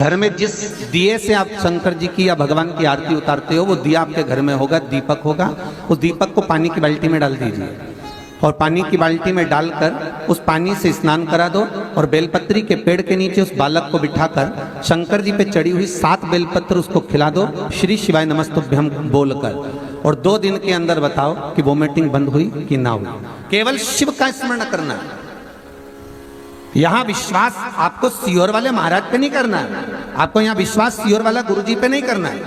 घर में जिस दिए से आप शंकर जी की या भगवान की आरती उतारते हो वो दिया आपके घर में होगा, दीपक होगा। उस दीपक को पानी की बाल्टी में डाल दीजिए और पानी की बाल्टी में डालकर उस पानी से स्नान करा दो और बेलपत्री के पेड़ के नीचे उस बालक को बिठाकर शंकर जी पे चढ़ी हुई 7 बेलपत्र उसको खिला दो, श्री शिवाय नमस्तुभ्यम बोलकर, और 2 दिन के अंदर बताओ कि वोमिटिंग बंद हुई कि ना हुई। केवल शिव का स्मरण करना है। यहां विश्वास आपको सियोर वाले महाराज पे नहीं करना है, आपको यहां विश्वास सियोर वाला गुरुजी पे नहीं करना है,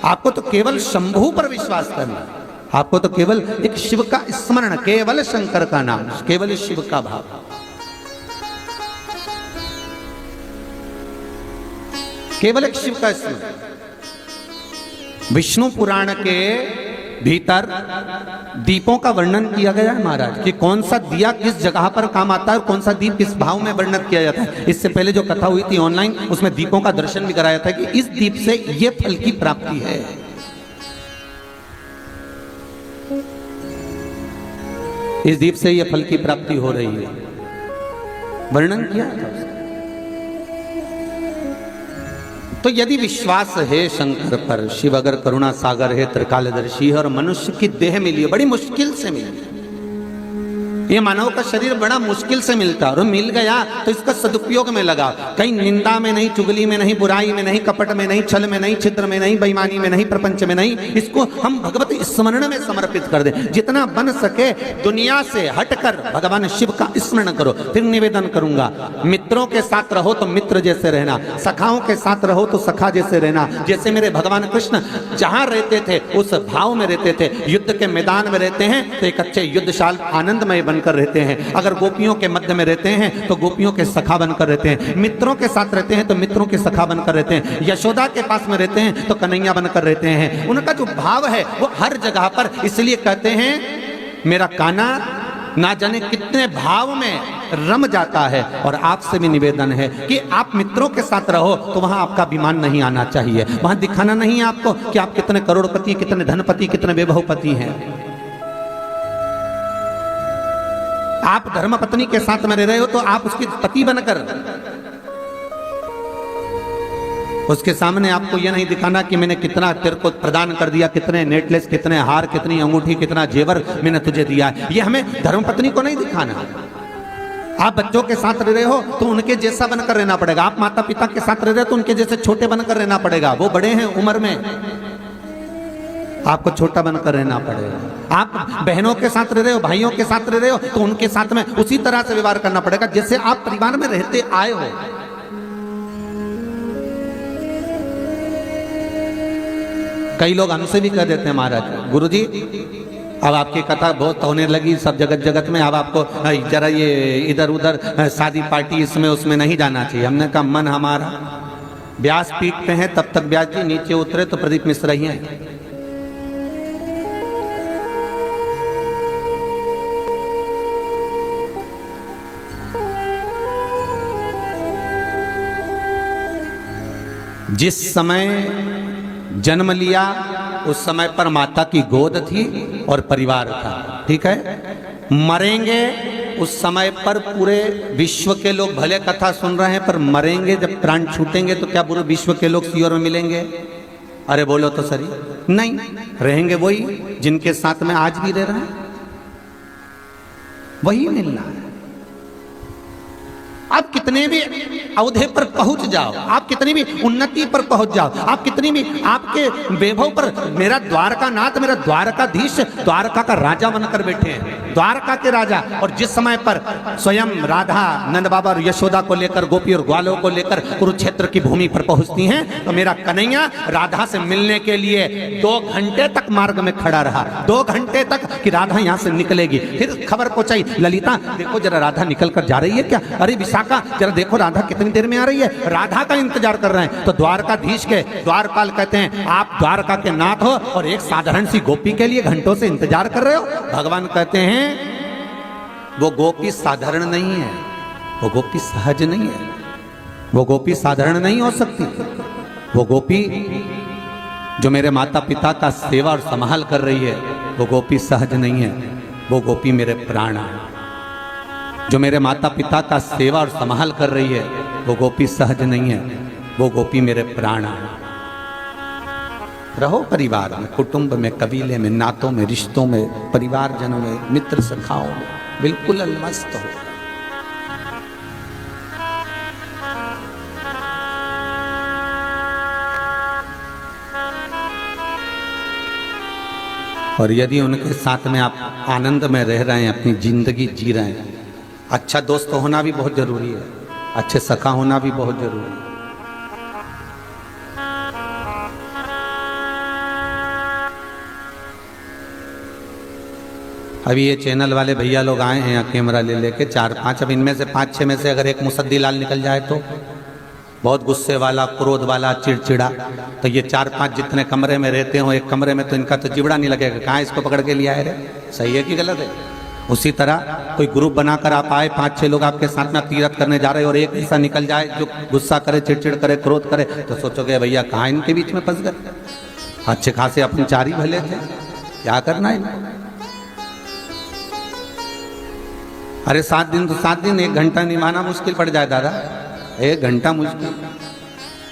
आपको तो केवल शंभू पर विश्वास करना है। आपको तो केवल एक शिव का स्मरण, केवल शंकर का नाम, केवल शिव का भाव। केवल एक शिव का स्मरण। विष्णु पुराण के भीतर दीपों का वर्णन किया गया है महाराज, कि कौन सा दिया किस जगह पर काम आता है और कौन सा दीप किस भाव में वर्णन किया जाता है। इससे पहले जो कथा हुई थी ऑनलाइन, उसमें दीपों का दर्शन भी कराया था कि इस दीप से ये फल की प्राप्ति है। इस दीप से ये फल की प्राप्ति हो रही है, वर्णन किया था। तो यदि विश्वास है शंकर पर, शिव अगर करुणा सागर है, त्रिकालदर्शी है और मनुष्य की देह मिली है, बड़ी मुश्किल से मिली। ये मानव का शरीर बड़ा मुश्किल से मिलता और मिल गया तो इसका सदुपयोग में लगा। कहीं निंदा में नहीं, चुगली में नहीं, बुराई में नहीं, कपट में नहीं, छल में नहीं, छिद्र में नहीं, बेईमानी में नहीं, प्रपंच में नहीं। इसको हम भगवत स्मरण में समर्पित कर दें। जितना बन सके दुनिया से हटकर भगवान शिव का स्मरण करो। फिर निवेदन करूंगा, मित्रों के साथ रहो तो मित्र जैसे रहना, सखाओं के साथ रहो तो सखा जैसे रहना। जैसे मेरे भगवान कृष्ण जहां रहते थे उस भाव में रहते थे। युद्ध के मैदान में रहते हैं तो एक अच्छे युद्धशाल आनंदमय बनकर रहते हैं। अगर गोपियों के मध्य में रहते हैं तो गोपियों के सखा बनकर रहते हैं। मित्रों के साथ रहते हैं तो मित्रों के सखा बनकर रहते हैं। यशोदा के पास में रहते हैं तो कन्हैया बनकर रहते हैं। उनका जो भाव है वो हर जगह पर, इसलिए कहते हैं मेरा कान्हा ना जाने कितने भाव में रम जाता है। और आपसे भी निवेदन है कि आप मित्रों के साथ रहो तो वहां आपका अभिमान नहीं आना चाहिए। वहां दिखाना नहीं है आपको कि आप कितने करोड़पति, कितने धनपति, कितने वैभवपति हैं। आप धर्मपत्नी के साथ में रह रहे हो तो आप उसकी पति बनकर, उसके सामने आपको यह नहीं दिखाना कि मैंने कितना तेरे को प्रदान कर दिया, कितने नेकलेस, कितने हार, कितनी अंगूठी, कितना जेवर मैंने तुझे दिया है। यह हमें धर्मपत्नी को नहीं दिखाना। आप बच्चों के साथ रह रहे हो तो उनके जैसा बनकर रहना पड़ेगा। आप माता पिता के साथ रह रहे हो तो उनके जैसे छोटे बनकर रहना पड़ेगा। वो बड़े हैं उम्र में, आपको छोटा बनकर रहना पड़ेगा। आप बहनों के साथ रह रहे हो, भाइयों के साथ रह रहे हो तो उनके साथ में उसी तरह से व्यवहार करना पड़ेगा जैसे आप परिवार में रहते आए हो। कई लोग हमसे भी कह देते हैं महाराज, गुरुजी अब आपकी कथा बहुत होने लगी सब जगत जगत में, अब आपको जरा ये इधर उधर शादी पार्टी इसमें उसमें नहीं जाना चाहिए। हमने कहा मन हमारा, व्यास पीटते हैं तब तक व्यास जी नीचे उतरे तो प्रदीप मिश्रा ही हैं। जिस समय जन्म लिया उस समय पर माता की गोद थी और परिवार था, ठीक है। मरेंगे उस समय पर पूरे विश्व के लोग, भले कथा सुन रहे हैं पर मरेंगे जब प्राण छूटेंगे तो क्या पूरे विश्व के लोग सियोर में मिलेंगे? अरे बोलो तो सही, नहीं, रहेंगे वही जिनके साथ में आज भी रह रहे हैं, वही मिलना है। आप कितने भी औहदे पर पहुंच जाओ, आप कितनी भी उन्नति पर पहुंच जाओ, आप कितनी भी आपके वैभव पर, मेरा द्वारका नाथ, मेरा द्वारकाधीश द्वारका का राजा बनकर बैठे हैं, द्वारका के राजा। और जिस समय पर स्वयं राधा नंद बाबा और यशोदा को लेकर, गोपी और ग्वालों को लेकर कुरुक्षेत्र की भूमि पर पहुंचती हैं तो मेरा कन्हैया राधा से मिलने के लिए 2 घंटे तक मार्ग में खड़ा रहा, 2 घंटे तक कि राधा यहाँ से निकलेगी। फिर खबर पहुंचाई, ललिता देखो जरा राधा निकल कर जा रही है क्या? अरे विशाखा जरा देखो राधा कितनी देर में आ रही है। राधा का इंतजार कर रहे हैं। तो द्वारकाधीश के द्वारपाल कहते हैं आप द्वारका के नाथ हो और एक साधारण सी गोपी के लिए घंटों से इंतजार कर रहे हो। भगवान कहते हैं वो गोपी साधारण नहीं है, वो गोपी सहज नहीं है, वो गोपी साधारण नहीं हो सकती। वो गोपी जो मेरे माता पिता का सेवा और संभाल कर रही है वो गोपी सहज नहीं है, वो गोपी मेरे प्राण है। जो मेरे माता पिता का सेवा और संभाल कर रही है वो गोपी सहज नहीं है, वो गोपी मेरे प्राण आए। रहो परिवार में, कुटुंब में, कबीले में, नातों में, रिश्तों में, परिवारजनों में, मित्र सखाओं में, बिल्कुल अलमस्त हो। और यदि उनके साथ में आप आनंद में रह रहे हैं, अपनी जिंदगी जी रहे हैं, अच्छा दोस्त होना भी बहुत जरूरी है, अच्छे सखा होना भी बहुत जरूरी है। अभी ये चैनल वाले भैया लोग आए हैं यहाँ कैमरा ले लेके 4-5, अब इनमें से 5-6 में से अगर एक मुसद्दी लाल निकल जाए तो बहुत गुस्से वाला, क्रोध वाला, चिड़चिड़ा, तो ये 4-5 जितने कमरे में रहते हो, एक कमरे में तो इनका तो जिबड़ा नहीं लगेगा, कहाँ इसको पकड़ के लिया है रे, सही है कि गलत है। उसी तरह कोई ग्रुप बनाकर आप आए, 5-6 लोग आपके साथ में तीरथ करने जा रहे हो और एक ऐसा निकल जाए जो गुस्सा करे, चिड़चिड़ करे, क्रोध करे, तो सोचोगे भैया कहाँ इनके बीच में फंस गए, अच्छे खासे अपन 4 ही भले थे, क्या करना है। अरे 7 दिन तो 7 दिन, 1 घंटा निभाना मुश्किल पड़ जाए दादा, 1 घंटा मुश्किल,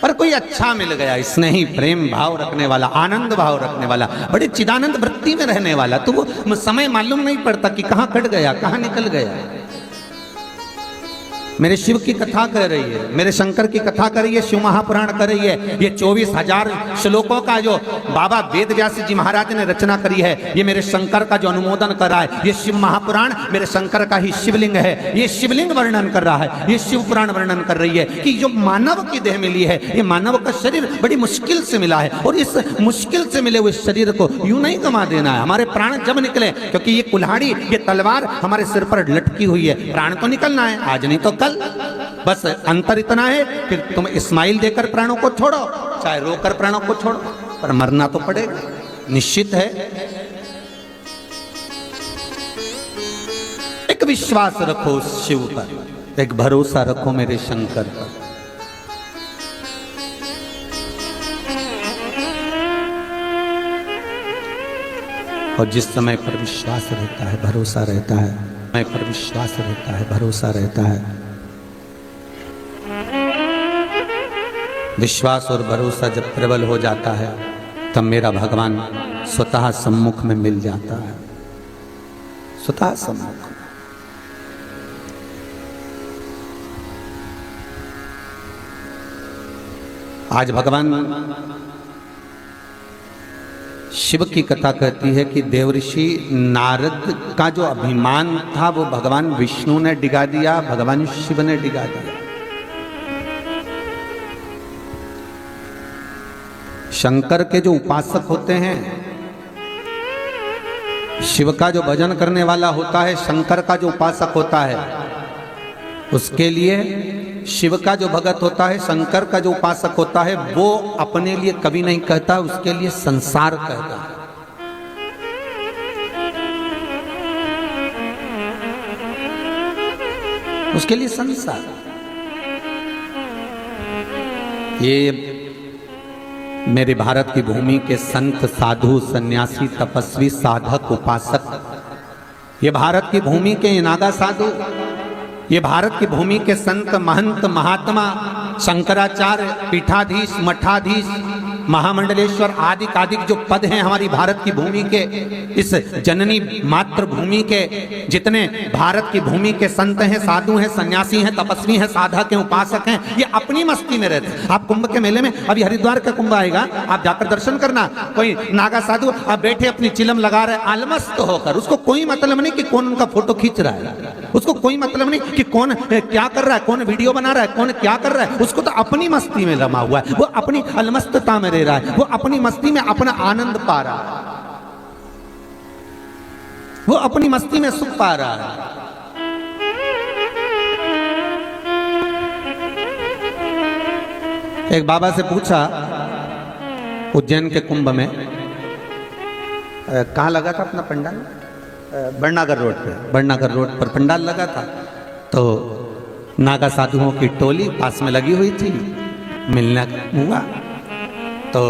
पर कोई अच्छा मिल गया, स्नेही, प्रेम भाव रखने वाला, आनंद भाव रखने वाला, बड़े चिदानंद वृत्ति में रहने वाला, तो वो समय मालूम नहीं पड़ता कि कहाँ कट गया, कहाँ निकल गया। मेरे शिव की कथा कह रही है, मेरे शंकर की कथा कर रही है, शिव महापुराण कर रही है। ये 24,000 श्लोकों का जो बाबा वेद व्यास जी महाराज ने रचना करी है, ये मेरे शंकर का जो अनुमोदन कर रहा है। ये शिव महापुराण मेरे शंकर का ही शिवलिंग है, ये शिवलिंग वर्णन कर रहा है, ये शिव पुराण वर्णन कर रही है कि जो मानव की देह मिली है, ये मानव का शरीर बड़ी मुश्किल से मिला है, और इस मुश्किल से मिले हुए शरीर को यूं नहीं गंवा देना है। हमारे प्राण जब निकले, क्योंकि ये कुल्हाड़ी, ये तलवार हमारे सिर पर लटकी हुई है, प्राण तो निकलना है, आज नहीं तो कल। बस अंतर इतना है, फिर तुम इस्माइल देकर प्राणों को छोड़ो, चाहे रोकर प्राणों को छोड़ो, पर मरना तो पड़ेगा, निश्चित है। एक विश्वास रखो उस शिव पर, एक भरोसा रखो मेरे शंकर पर। और जिस समय पर विश्वास रहता है, भरोसा रहता है, समय पर विश्वास रहता है, भरोसा रहता है, विश्वास और भरोसा जब प्रबल हो जाता है, तब मेरा भगवान स्वतः सम्मुख में मिल जाता है, स्वतः सम्मुख। आज भगवान शिव की कथा कहती है कि देवऋषि नारद का जो अभिमान था वो भगवान विष्णु ने डिगा दिया, भगवान शिव ने डिगा दिया। शंकर के जो उपासक होते हैं, शिव का जो भजन करने वाला होता है, शंकर का जो उपासक होता है, उसके लिए शिव का जो भगत होता है, शंकर का जो उपासक होता है, वो अपने लिए कभी नहीं कहता, उसके लिए संसार कहता है। उसके लिए संसार। ये मेरे भारत की भूमि के संत, साधु, सन्यासी, तपस्वी, साधक, उपासक, ये भारत की भूमि के नागा साधु, ये भारत की भूमि के संत, महंत, महात्मा, शंकराचार्य, पीठाधीश, मठाधीश, महामंडलेश्वर आदि आदि जो पद हैं हमारी भारत की भूमि के, इस जननी मातृभूमि के जितने भारत की भूमि के संत हैं, साधु हैं, सन्यासी हैं, तपस्वी हैं, साधक हैं, उपासक हैं, ये अपनी मस्ती में रहते हैं। आप कुंभ के मेले में, अभी हरिद्वार का कुंभ आएगा, आप जाकर दर्शन करना, कोई नागा साधु आप बैठे अपनी चिलम लगा रहे अलमस्त होकर, उसको कोई मतलब नहीं कि कौन उनका फोटो खींच रहा है, उसको कोई मतलब नहीं कि कौन क्या कर रहा है, कौन वीडियो बना रहा है, कौन क्या कर रहा है, उसको तो अपनी मस्ती में रमा हुआ है, वो अपनी अलमस्तता में रह रहा है, वो अपनी मस्ती में अपना आनंद पा रहा है, वो अपनी मस्ती में सुख पा रहा है। एक बाबा से पूछा उज्जैन के कुंभ में, कहाँ लगा था अपना पंडाल, बड़नागर रोड पे, बड़नागर रोड पर पंडाल लगा था, तो नागा साधुओं की टोली पास में लगी हुई थी, मिलना हुआ, तो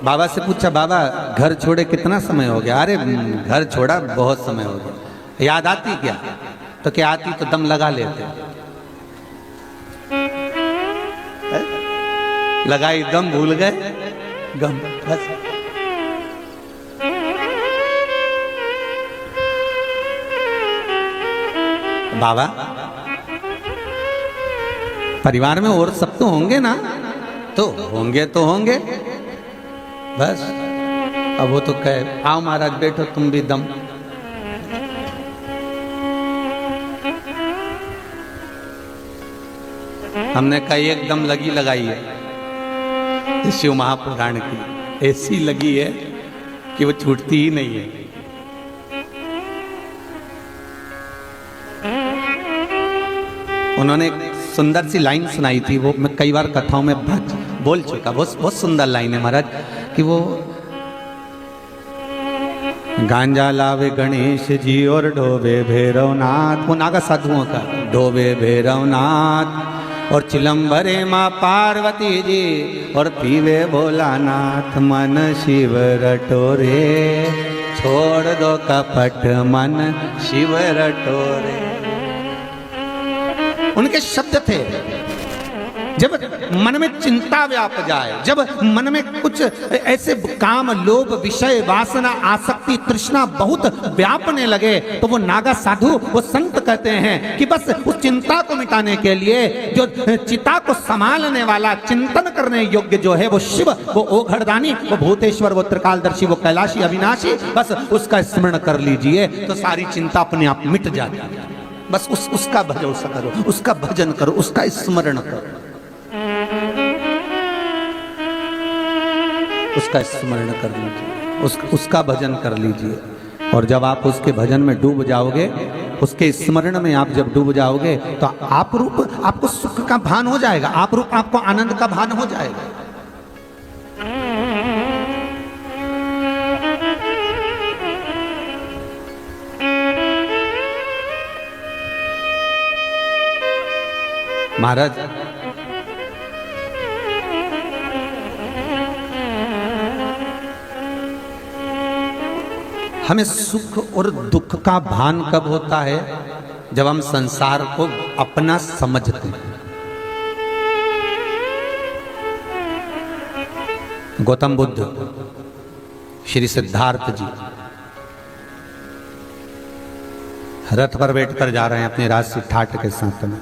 बाबा से पूछा, बाबा घर छोड़े कितना समय हो गया? अरे घर छोड़ा बहुत समय हो गया। याद आती क्या? तो क्या आती तो दम लगा लेते। लगाई दम, भूल गए गम। बस बाबा परिवार में और सब तो होंगे ना, तो होंगे बस। अब वो तो कहे आओ महाराज बैठो तुम भी दम। हमने कहा एकदम लगी लगाई है शिव महापुराण की, ऐसी लगी है कि वो छूटती ही नहीं है। उन्होंने एक सुंदर सी लाइन सुनाई थी, वो मैं कई बार कथाओं में बोल चुका, बहुत सुंदर लाइन है महाराज कि वो गांजा लावे गणेश जी और डोबे भैरवनाथ, वो नागा साधुओं का, डोबे भैरवनाथ और चिलम भरे माँ पार्वती जी और पीवे भोलानाथ, मन शिव रटोरे छोड़ दो कपट मन शिव रटोरे। उनके शब्द थे, जब मन में चिंता व्याप जाए, जब मन में कुछ ऐसे काम, लोभ, विषय, वासना, आसक्ति, तृष्णा बहुत व्यापने लगे, तो वो नागा साधु, वो संत कहते हैं कि बस उस चिंता को मिटाने के लिए जो चिता को संभालने वाला, चिंतन करने योग्य जो है वो शिव, वो ओघड़दानी, वो भूतेश्वर, वो त्रिकालदर्शी, वो कैलाशी, अविनाशी, बस उसका स्मरण कर लीजिए तो सारी चिंता अपने आप मिट जाती है। बस उसका भजन करो, उसका भजन करो, उसका स्मरण करो, उसका स्मरण कर लीजिए, उसका भजन कर लीजिए। और जब आप उसके भजन में डूब जाओगे, उसके स्मरण में आप जब डूब जाओगे तो आप रूप आपको सुख का भान हो जाएगा, आप रूप आपको आनंद का भान हो जाएगा। महाराज हमें सुख और दुख का भान कब होता है? जब हम संसार को अपना समझते हैं। गौतम बुद्ध, श्री सिद्धार्थ जी रथ पर बैठकर जा रहे हैं अपने राजसी ठाट के साथ में,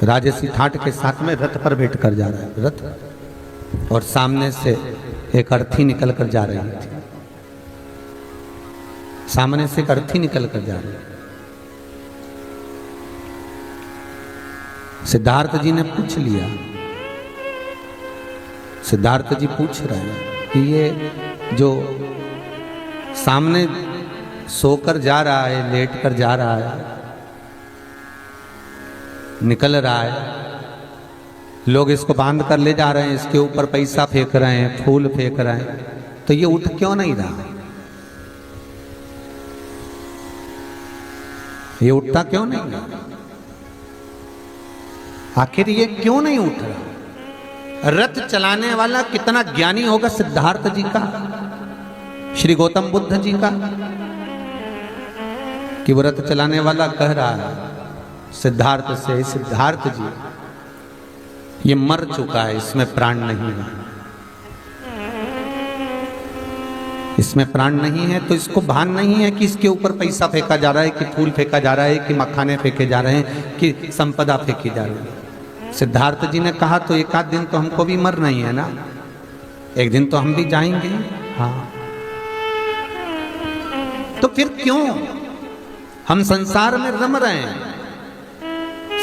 राजसी ठाट के साथ में रथ पर बैठकर जा रहा है रथ, और सामने से एक अर्थी निकल कर जा रही थी, सामने से एक अर्थी निकल कर जा रही। सिद्धार्थ जी ने पूछ लिया, सिद्धार्थ जी पूछ रहे हैं कि ये जो सामने सोकर जा रहा है, लेट कर जा रहा है, निकल रहा है, लोग इसको बांध कर ले जा रहे हैं, इसके ऊपर पैसा फेंक रहे हैं, फूल फेंक रहे हैं, तो ये उठ क्यों नहीं रहा? ये उठता क्यों नहीं रहा? आखिर ये क्यों नहीं उठ रहा? रथ चलाने वाला कितना ज्ञानी होगा सिद्धार्थ जी का, श्री गौतम बुद्ध जी का, कि वो रथ चलाने वाला कह रहा है सिद्धार्थ से, सिद्धार्थ जी ये मर चुका है, इसमें प्राण नहीं है, इसमें प्राण नहीं है, तो इसको भान नहीं है कि इसके ऊपर पैसा फेंका जा रहा है, कि फूल फेंका जा रहा है, कि मखाने फेंके जा रहे हैं, कि संपदा फेंकी जा रही है। सिद्धार्थ जी ने कहा तो एक आध दिन तो हमको भी मरना ही है ना, एक दिन तो हम भी जाएंगे। हाँ, तो फिर क्यों हम संसार में रम रहे हैं?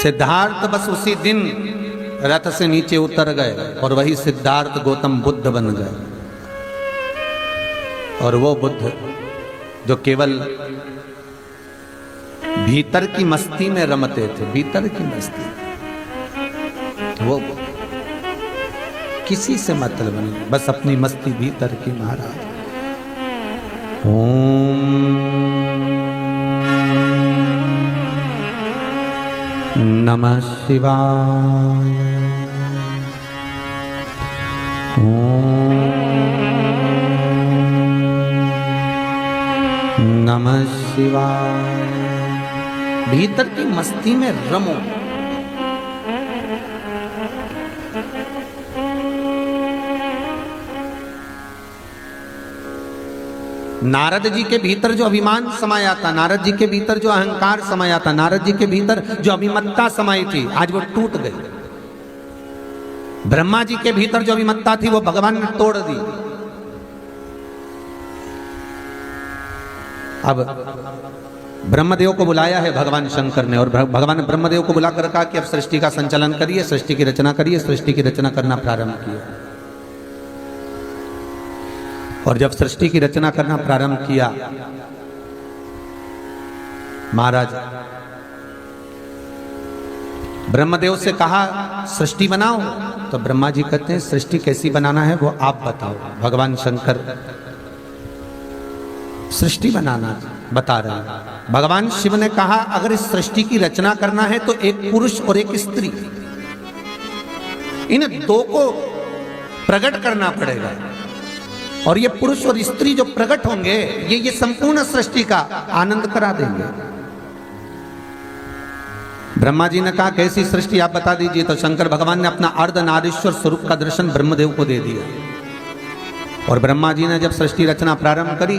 सिद्धार्थ बस उसी दिन रथ से नीचे उतर गए और वही सिद्धार्थ गौतम बुद्ध बन गए। और वो बुद्ध जो केवल भीतर की मस्ती में रमते थे, भीतर की मस्ती, वो किसी से मतलब नहीं, बस अपनी मस्ती भीतर की महाराज। ओम नमः शिवाय। ओम नमः शिवाय। भीतर की मस्ती में रमो। नारद जी के भीतर जो अभिमान समाया था, नारद जी के भीतर जो अहंकार समाया था, नारद जी के भीतर जो अभिमत्ता समाई थी, आज वो टूट गई। ब्रह्मा जी के भीतर जो अभिमत्ता थी वो भगवान ने तोड़ दी। अब ब्रह्मदेव को बुलाया है भगवान शंकर ने, और भगवान ने ब्रह्मदेव को बुलाकर कहा कि अब सृष्टि का संचालन करिए, सृष्टि की रचना करिए। सृष्टि की रचना करना प्रारंभ किया, और जब सृष्टि की रचना करना प्रारंभ किया, महाराज ब्रह्मदेव से कहा सृष्टि बनाओ, तो ब्रह्मा जी कहते हैं सृष्टि कैसी बनाना है वो आप बताओ। भगवान शंकर सृष्टि बनाना बता रहे हैं। भगवान शिव ने कहा अगर इस सृष्टि की रचना करना है तो एक पुरुष और एक स्त्री, इन दो को प्रकट करना पड़ेगा, और ये पुरुष और स्त्री जो प्रकट होंगे ये संपूर्ण सृष्टि का आनंद करा देंगे। ब्रह्मा जी ने कहा कैसी सृष्टि आप बता दीजिए। तो शंकर भगवान ने अपना अर्धनारीश्वर स्वरूप का दर्शन ब्रह्मदेव को दे दिया, और ब्रह्मा जी ने जब सृष्टि रचना प्रारंभ करी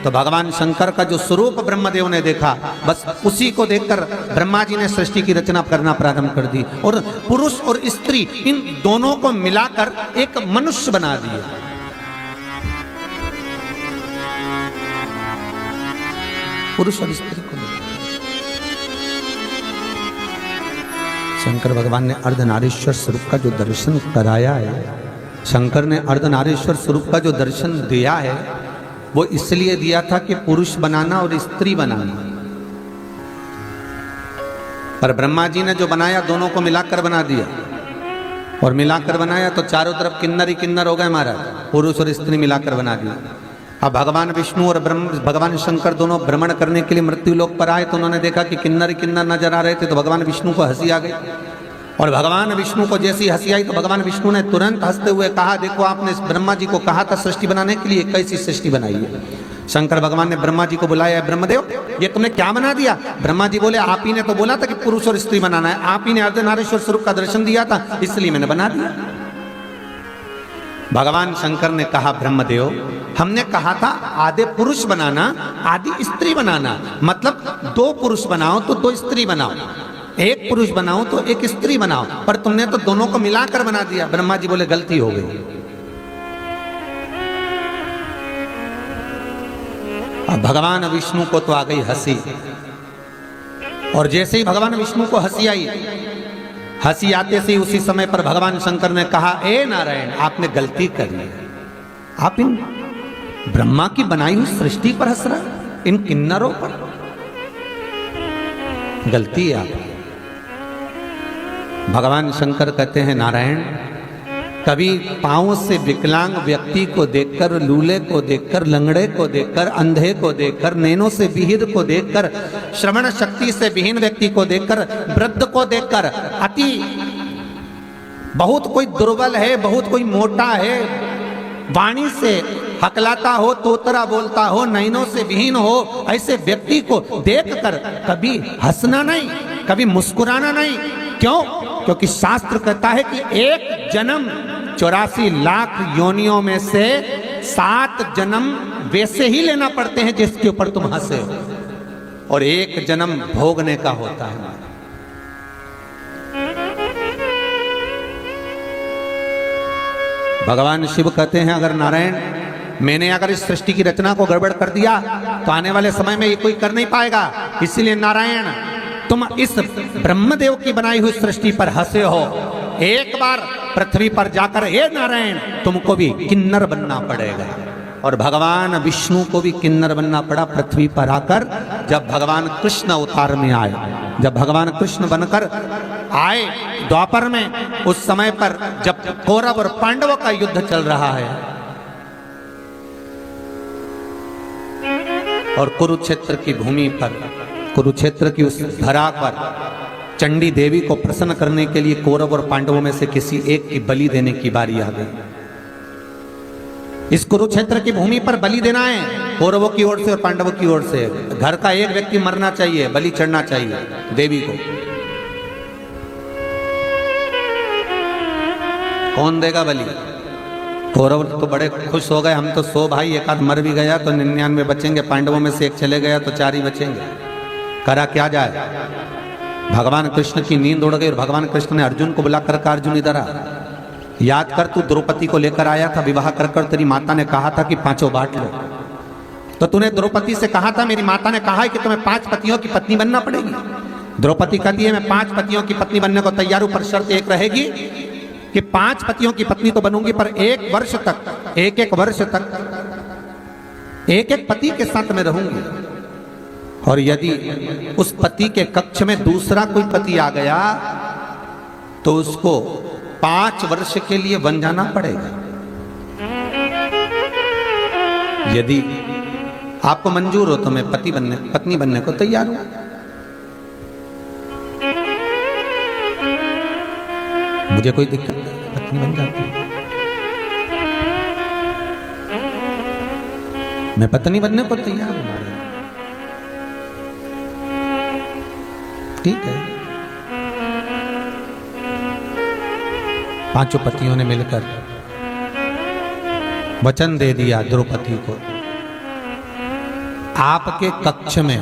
तो भगवान शंकर का जो स्वरूप ब्रह्मदेव ने देखा, बस उसी को देखकर ब्रह्मा जी ने सृष्टि की रचना करना प्रारंभ कर दी, और पुरुष और स्त्री इन दोनों को मिलाकर एक मनुष्य बना दिया। पुरुष और स्त्री को शंकर भगवान ने अर्धनारीश्वर स्वरूप का जो दर्शन कराया है, शंकर ने अर्धनारीश्वर स्वरूप का जो दर्शन दिया है वो इसलिए दिया था कि पुरुष बनाना और स्त्री बनाना। पर ब्रह्मा जी ने जो बनाया दोनों को मिलाकर बना दिया, और मिलाकर बनाया तो चारों तरफ किन्नर ही किन्नर हो गए महाराज, पुरुष और स्त्री मिलाकर बना दिया। अब भगवान विष्णु और भगवान शंकर दोनों भ्रमण करने के लिए मृत्यु लोक पर आए, तो उन्होंने देखा कि किन्नर ही किन्नर नजर आ रहे थे, तो भगवान विष्णु को हंसी आ गई। और भगवान विष्णु को जैसी हंसी आई तो भगवान विष्णु ने तुरंत हंसते हुए कहा देखो आपने ब्रह्मा जी को कहा था सृष्टि बनाने के लिए, कैसी सृष्टि बनाई है। शंकर भगवान ने ब्रह्मा जी को बुलाया, ब्रह्मदेव ये तुमने क्या बना दिया। ब्रह्मा जी बोले आप ही ने तो बोला था कि पुरुष और स्त्री बनाना है, आप ही ने अर्धनारीश्वर स्वरूप का दर्शन दिया था, इसलिए मैंने बना दिया। भगवान शंकर ने कहा ब्रह्मदेव हमने कहा था आधे पुरुष बनाना आधी स्त्री बनाना, मतलब दो पुरुष बनाओ तो दो स्त्री बनाओ, एक पुरुष बनाओ तो एक स्त्री बनाओ, पर तुमने तो दोनों को मिलाकर बना दिया। ब्रह्मा जी बोले गलती हो गई। अब भगवान विष्णु को तो आ गई हंसी, और जैसे ही भगवान विष्णु को हंसी आई, हंसी आते से उसी समय पर भगवान शंकर ने कहा ए नारायण आपने गलती कर ली, आप इन ब्रह्मा की बनाई हुई सृष्टि पर हंस रहे, इन किन्नरों पर, गलती है आपकी। भगवान शंकर कहते हैं नारायण कभी पांव से विकलांग व्यक्ति को देखकर, लूले को देखकर, लंगड़े को देखकर, अंधे को देखकर, नैनों से विहीन को देखकर, श्रवण शक्ति से विहीन व्यक्ति को देखकर, वृद्ध को देखकर, अति बहुत कोई दुर्बल है, बहुत कोई मोटा है, वाणी से हकलाता हो, तोतरा बोलता हो, नैनों से विहीन हो, ऐसे व्यक्ति को देखकर कभी हंसना नहीं, कभी मुस्कुराना नहीं। क्यों? क्योंकि शास्त्र कहता है कि एक जन्म 84 लाख योनियों में से 7 जन्म वैसे ही लेना पड़ते हैं जिसके ऊपर तुम हंसे हो, और एक जन्म भोगने का होता है। भगवान शिव कहते हैं अगर नारायण मैंने अगर इस सृष्टि की रचना को गड़बड़ कर दिया तो आने वाले समय में ये कोई कर नहीं पाएगा, इसलिए नारायण तुम इस ब्रह्मदेव की बनाई हुई सृष्टि पर हंसे हो, एक बार पृथ्वी पर जाकर हे नारायण तुमको भी किन्नर बनना पड़ेगा। और भगवान विष्णु को भी किन्नर बनना पड़ा पृथ्वी पर आकर, जब भगवान कृष्ण अवतार में आए, जब भगवान कृष्ण बनकर आए द्वापर में, उस समय पर जब कौरव और पांडवों का युद्ध चल रहा है और कुरुक्षेत्र की भूमि पर, कुरुक्षेत्र की उस धरा पर चंडी देवी को प्रसन्न करने के लिए कौरव और पांडवों में से किसी एक की बलि देने की बारी आ गई। इस कुरुक्षेत्र की भूमि पर बलि देना है कौरवों की ओर से और पांडवों की ओर से। घर का एक व्यक्ति मरना चाहिए, बलि चढ़ना चाहिए देवी को। कौन देगा बलि? कौरव तो बड़े खुश हो गए, हम तो 100 भाई, एक आध मर भी गया तो 99 बचेंगे, पांडवों में से एक चले गया तो 4 ही बचेंगे, करा क्या जाए। भगवान कृष्ण की नींद उड़ गई और भगवान कृष्ण ने अर्जुन को बुलाकर कहा, अर्जुन इधर आ, याद कर तू द्रौपदी को लेकर आया था, विवाह कर कर तेरी माता ने कहा था कि 5 बांट लो, तो तूने द्रौपदी से कहा था, मेरी माता ने कहा है कि तुम्हें 5 पतियों की पत्नी बनना पड़ेगी। द्रौपदी कहती है मैं 5 पतियों की पत्नी बनने को तैयार हूं, पर शर्त एक रहेगी कि 5 पतियों की पत्नी तो बनूंगी, पर 1 वर्ष तक, एक वर्ष तक एक पति के साथ में रहूंगी, और यदि उस पति के कक्ष में दूसरा कोई पति आ गया तो उसको 5 वर्ष के लिए बन जाना पड़ेगा। यदि आपको मंजूर हो तो मैं पत्नी बनने को तैयार हूं। मुझे कोई दिक्कत नहीं, पत्नी बन जाती, मैं पत्नी बनने को तैयार हूं। ठीक है, 5 पतियों ने मिलकर वचन दे दिया द्रौपदी को, आपके कक्ष में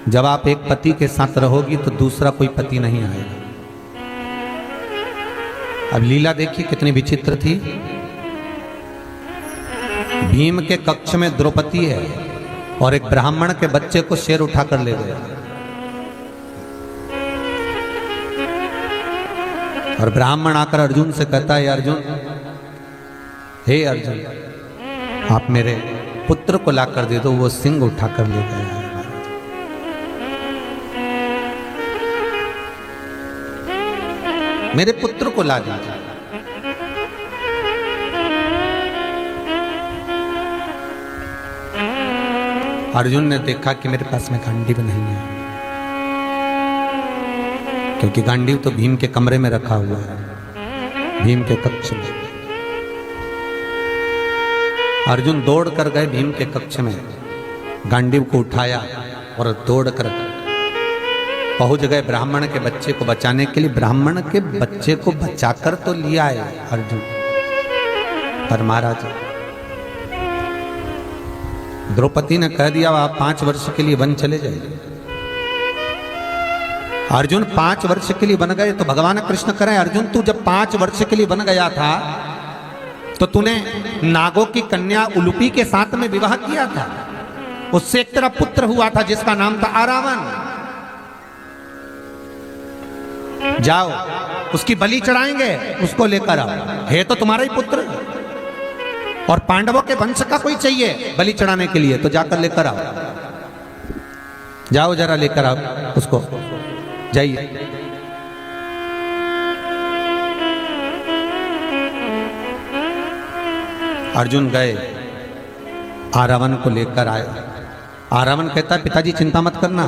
जब आप एक पति के साथ रहोगी तो दूसरा कोई पति नहीं आएगा। अब लीला देखिए कितनी विचित्र थी। भीम के कक्ष में द्रौपदी है और एक ब्राह्मण के बच्चे को शेर उठाकर ले गया, और ब्राह्मण आकर अर्जुन से कहता है, अर्जुन, हे अर्जुन, आप मेरे पुत्र को लाकर दे दो, वो सिंह उठाकर ले गया है। मेरे पुत्र को ला दीजिए। अर्जुन ने देखा कि मेरे पास में गांडीव नहीं है, क्योंकि गांडीव तो भीम के कमरे में रखा हुआ है, भीम के कक्ष में। अर्जुन दौड़ कर गए भीम के कक्ष में, गांडीव को उठाया और दौड़ कर पहुंच गए ब्राह्मण के बच्चे को बचाने के लिए। ब्राह्मण के बच्चे को बचाकर तो लिया है अर्जुन, पर महाराज द्रौपदी ने कह दिया आप 5 वर्ष के लिए वन चले जाइए। अर्जुन 5 वर्ष के लिए बन गए तो भगवान कृष्ण करें, अर्जुन तू जब 5 वर्ष के लिए बन गया था तो तूने नागों की कन्या उलूपी के साथ में विवाह किया था, उससे एक तेरा पुत्र हुआ था जिसका नाम था आरावन। जाओ उसकी बलि चढ़ाएंगे, उसको लेकर आओ, है तो तुम्हारा ही पुत्र, और पांडवों के वंश का कोई चाहिए बलि चढ़ाने के लिए तो जाकर लेकर आओ, जाओ जरा लेकर आओ उसको, जाइए। अर्जुन गए, आरावन को लेकर आए। आरावन कहता है पिताजी चिंता मत करना,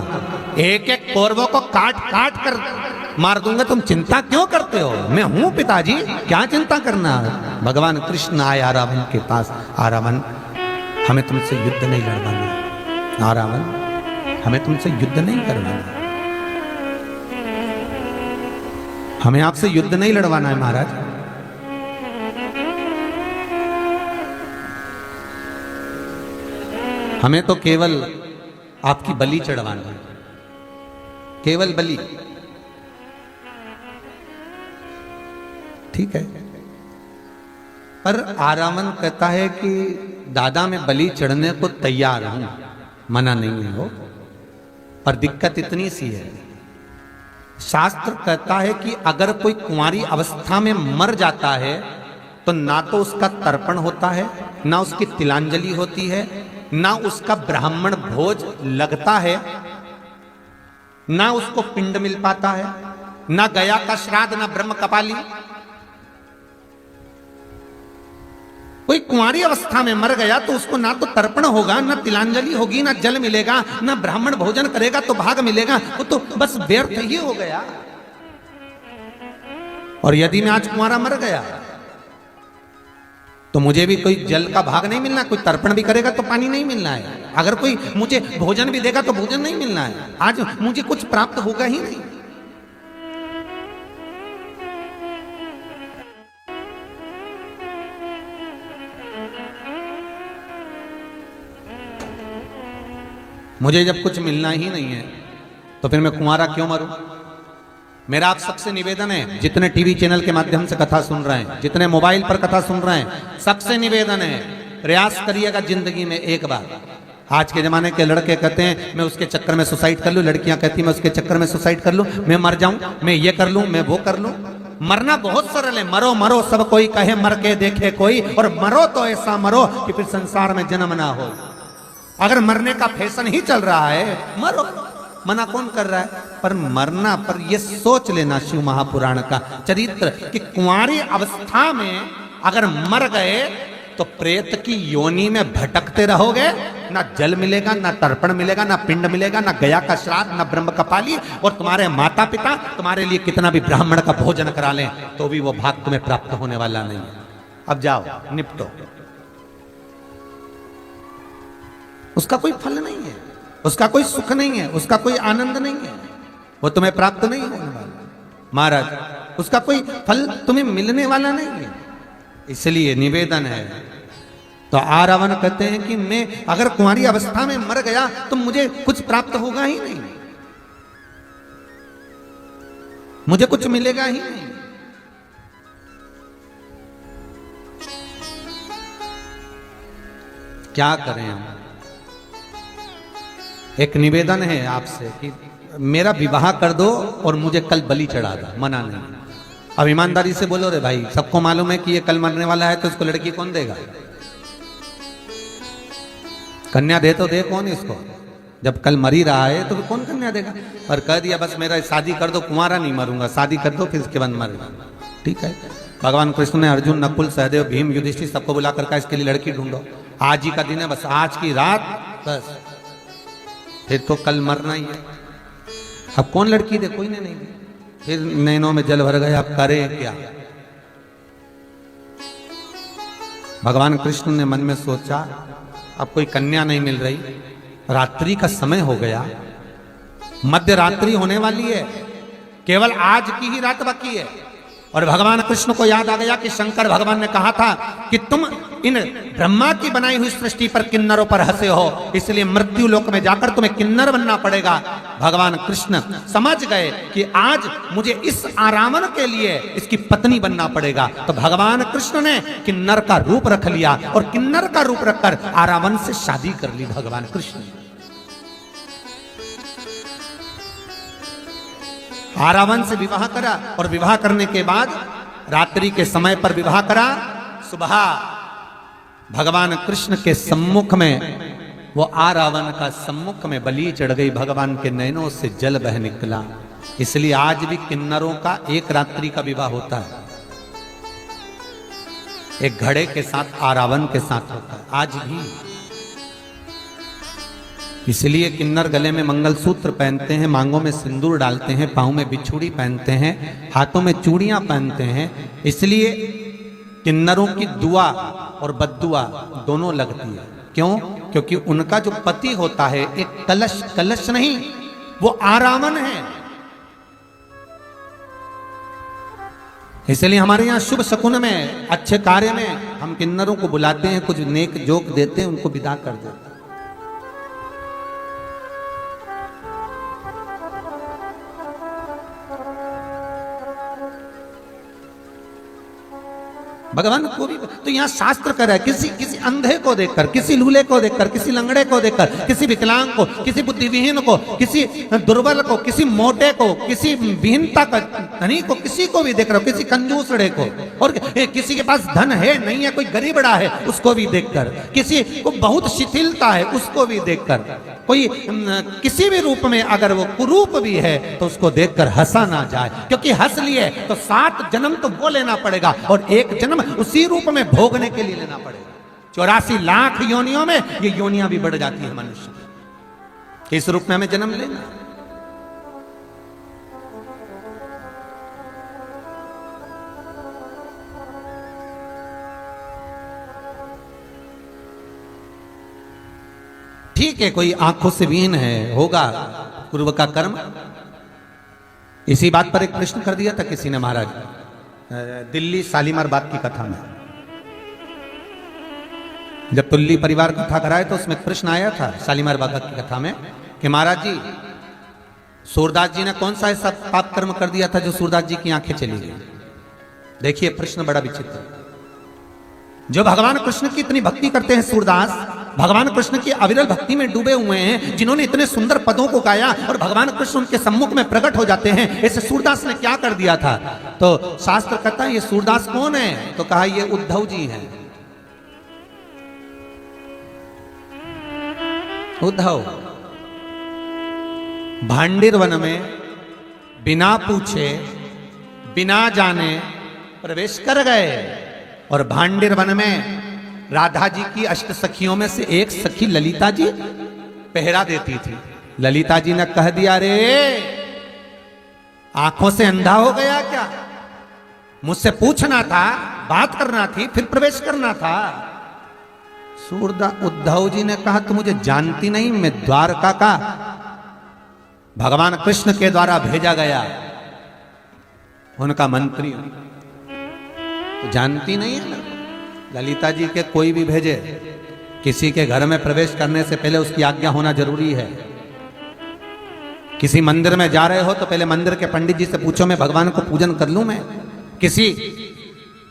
एक एक कौरवों को काट काट कर मार दूंगा, तुम चिंता क्यों करते हो, मैं हूं पिताजी, क्या चिंता करना। भगवान कृष्ण आए आरावन के पास, आरावन हमें तुमसे युद्ध नहीं लड़वाना, आरावन हमें तुमसे युद्ध नहीं करवाना, हमें आपसे युद्ध नहीं लड़वाना है महाराज। हमें तो केवल आपकी बलि चढ़वाना है, केवल बलि, ठीक है। पर आरावन कहता है कि दादा मैं बलि चढ़ने को तैयार हूं, मना नहीं है वो, पर दिक्कत इतनी सी है, शास्त्र कहता है कि अगर कोई कुंवारी अवस्था में मर जाता है तो ना तो उसका तर्पण होता है, ना उसकी तिलांजलि होती है, ना उसका ब्राह्मण भोज लगता है, ना उसको पिंड मिल पाता है, ना गया का श्राद्ध, ना ब्रह्म कपाली। कोई कुंवारी अवस्था में मर गया तो उसको ना तो तर्पण होगा, ना तिलांजलि होगी, ना जल मिलेगा, ना ब्राह्मण भोजन करेगा तो भाग मिलेगा, वो तो बस व्यर्थ ही हो गया। और यदि मैं आज कुंवारा मर गया तो मुझे भी कोई जल का भाग नहीं मिलना, कोई तर्पण भी करेगा तो पानी नहीं मिलना है, अगर कोई मुझे भोजन भी देगा तो भोजन नहीं मिलना है, आज मुझे कुछ प्राप्त होगा ही नहीं। मुझे जब कुछ मिलना ही नहीं है तो फिर मैं कुंवारा क्यों मरूं? मेरा आप सबसे निवेदन है, जितने टीवी चैनल के माध्यम से कथा सुन रहे हैं, जितने मोबाइल पर कथा सुन रहे हैं, सबसे निवेदन है, प्रयास करिएगा जिंदगी में एक बार। आज के जमाने के लड़के कहते हैं मैं उसके चक्कर में सुसाइड कर लूं, लड़कियां कहती हैं मैं उसके चक्कर में सुसाइड कर लूं, मैं मर जाऊं, मैं ये कर लूं, मैं वो कर लूं। मरना बहुत सरल है, मरो मरो सब कोई कहे, मर के देखे कोई, और मरो तो ऐसा मरो कि फिर संसार में जन्म ना हो। अगर मरने का फैशन ही चल रहा है, मरो, मना कौन कर रहा है? पर मरना पर ये सोच लेना शिव महापुराण का चरित्र कि कुंवारी अवस्था में अगर मर गए तो प्रेत की योनि में भटकते रहोगे, ना जल मिलेगा, ना तर्पण मिलेगा, ना पिंड मिलेगा, ना गया का श्राद्ध, ना ब्रह्म कपाली, और तुम्हारे माता पिता तुम्हारे लिए कितना भी ब्राह्मण का भोजन करा लें तो भी वो भाग तुम्हें प्राप्त होने वाला नहीं है। अब जाओ निपटो, उसका कोई फल नहीं है, उसका कोई सुख नहीं है, उसका कोई आनंद नहीं है, वो तुम्हें प्राप्त नहीं होने वाला महाराज, उसका कोई फल तुम्हें मिलने वाला नहीं है। इसलिए निवेदन है। तो आरावण कहते हैं कि मैं अगर कुंवारी अवस्था में मर गया तो मुझे कुछ प्राप्त होगा ही नहीं, मुझे कुछ मिलेगा ही नहीं। क्या करें हम? एक निवेदन है आपसे कि मेरा विवाह कर दो और मुझे कल बलि चढ़ा दो, मना नहीं। अब ईमानदारी से बोलो रे भाई, सबको मालूम है कि ये कल मरने वाला है तो इसको लड़की कौन देगा? कन्या दे तो दे कौन इसको? जब कल मर ही रहा है तो कौन कन्या देगा? और कह दिया बस मेरा शादी कर दो, कुंवारा नहीं मरूंगा, शादी कर दो फिर इसके बाद मरेगा। ठीक है, भगवान कृष्ण ने अर्जुन, नकुल, सहदेव, भीम, युधिष्ठिर सबको बुला कर कहा इसके लिए लड़की ढूंढो, आज ही का दिन है, बस आज की रात, बस फिर तो कल मरना ही है। अब कौन लड़की दे? कोई ने नहीं दी। फिर नैनों में जल भर गए, अब करें क्या? भगवान कृष्ण ने मन में सोचा अब कोई कन्या नहीं मिल रही, रात्रि का समय हो गया, मध्य रात्रि होने वाली है, केवल आज की ही रात बाकी है। और भगवान कृष्ण को याद आ गया कि शंकर भगवान ने कहा था कि तुम इन ब्रह्मा की बनाई हुई सृष्टि पर किन्नरों पर हंसे हो, इसलिए मृत्यु लोक में जाकर तुम्हें किन्नर बनना पड़ेगा। भगवान कृष्ण समझ गए कि आज मुझे इस आरावण के लिए इसकी पत्नी बनना पड़ेगा। तो भगवान कृष्ण ने किन्नर का रूप रख लिया और किन्नर का रूप रखकर आरावण से शादी कर ली भगवान कृष्ण। आरावण से विवाह करा और विवाह करने के बाद रात्रि के समय पर विवाह करा। सुबह भगवान कृष्ण के सम्मुख में वो आरावण का सम्मुख में बलि चढ़ गई, भगवान के नैनों से जल बह निकला। इसलिए आज भी किन्नरों का एक रात्रि का विवाह होता है, एक घड़े के साथ आरावण के साथ होता है आज भी। इसलिए किन्नर गले में मंगलसूत्र पहनते हैं, मांगों में सिंदूर डालते हैं, पाँव में बिछुड़ी पहनते हैं, हाथों में चूड़ियां पहनते हैं। इसलिए किन्नरों की दुआ और बद्दुआ दोनों लगती है। क्यों? क्योंकि उनका जो पति होता है एक कलश, कलश नहीं, वो आरावण है। इसलिए हमारे यहाँ शुभ शकुन में, अच्छे कार्य में हम किन्नरों को बुलाते हैं, कुछ नेक जोक देते हैं, उनको विदा कर देते हैं। भगवान को भी तो यहाँ शास्त्र कर रहा है, किसी अंधे को देखकर, किसी लूले को देखकर, किसी लंगड़े को देखकर, किसी विकलांग को, किसी बुद्धिविहीन को, किसी दुर्बल को, किसी मोटे को, किसी विहीनता का धनी को, किसी को भी देख रहे हो, किसी कंजूसड़े को, और किसी के पास धन है नहीं है, कोई गरीबड़ा है उसको भी देखकर, किसी को बहुत शिथिलता है उसको भी देखकर, कोई किसी भी रूप में अगर वो कुरूप भी है तो उसको देखकर हंसा ना जाए। क्योंकि हंस लिए तो 7 जन्म तो वो लेना पड़ेगा और एक जन्म उसी रूप में भोगने के लिए लेना पड़ेगा। 84 लाख योनियों में ये योनियां भी बढ़ जाती है मनुष्य की, इस रूप में हमें जन्म लेना। ठीक है, कोई आंखों से विहीन है, होगा पूर्व का कर्म। इसी बात पर एक प्रश्न कर दिया था किसी ने महाराज, दिल्ली शालीमार बाग की कथा में। जब तुल्ली परिवार कथा कराए तो उसमें प्रश्न आया था शालीमार बाबा की कथा में कि महाराज जी सूरदास जी ने कौन सा ऐसा पाप कर्म कर दिया था जो सूरदास जी की आंखें चली गई। देखिए प्रश्न बड़ा विचित्र। जो भगवान कृष्ण की इतनी भक्ति करते हैं सूरदास, भगवान कृष्ण की अविरल भक्ति में डूबे हुए हैं, जिन्होंने इतने सुंदर पदों को गाया और भगवान कृष्ण उनके सम्मुख में प्रकट हो जाते हैं, ऐसे सूरदास ने क्या कर दिया था। तो शास्त्र कहता है ये सूरदास कौन है, तो कहा ये उद्धव जी हैं। उद्धव भांडिर वन में बिना पूछे बिना जाने प्रवेश कर गए और भांडिर वन में राधा जी की अष्ट सखियों में से एक सखी ललिता जी पहरा देती थी। ललिता जी ने कह दिया रे आंखों से अंधा हो गया क्या, मुझसे पूछना था, बात करना थी, फिर प्रवेश करना था। उद्धव जी ने कहा तू मुझे जानती नहीं, मैं द्वारका का भगवान कृष्ण के द्वारा भेजा गया उनका मंत्री हूं, तो जानती नहीं है ना। ललिता जी के कोई भी भेजे, किसी के घर में प्रवेश करने से पहले उसकी आज्ञा होना जरूरी है। किसी मंदिर में जा रहे हो तो पहले मंदिर के पंडित जी से पूछो मैं भगवान को पूजन कर लूं मैं। किसी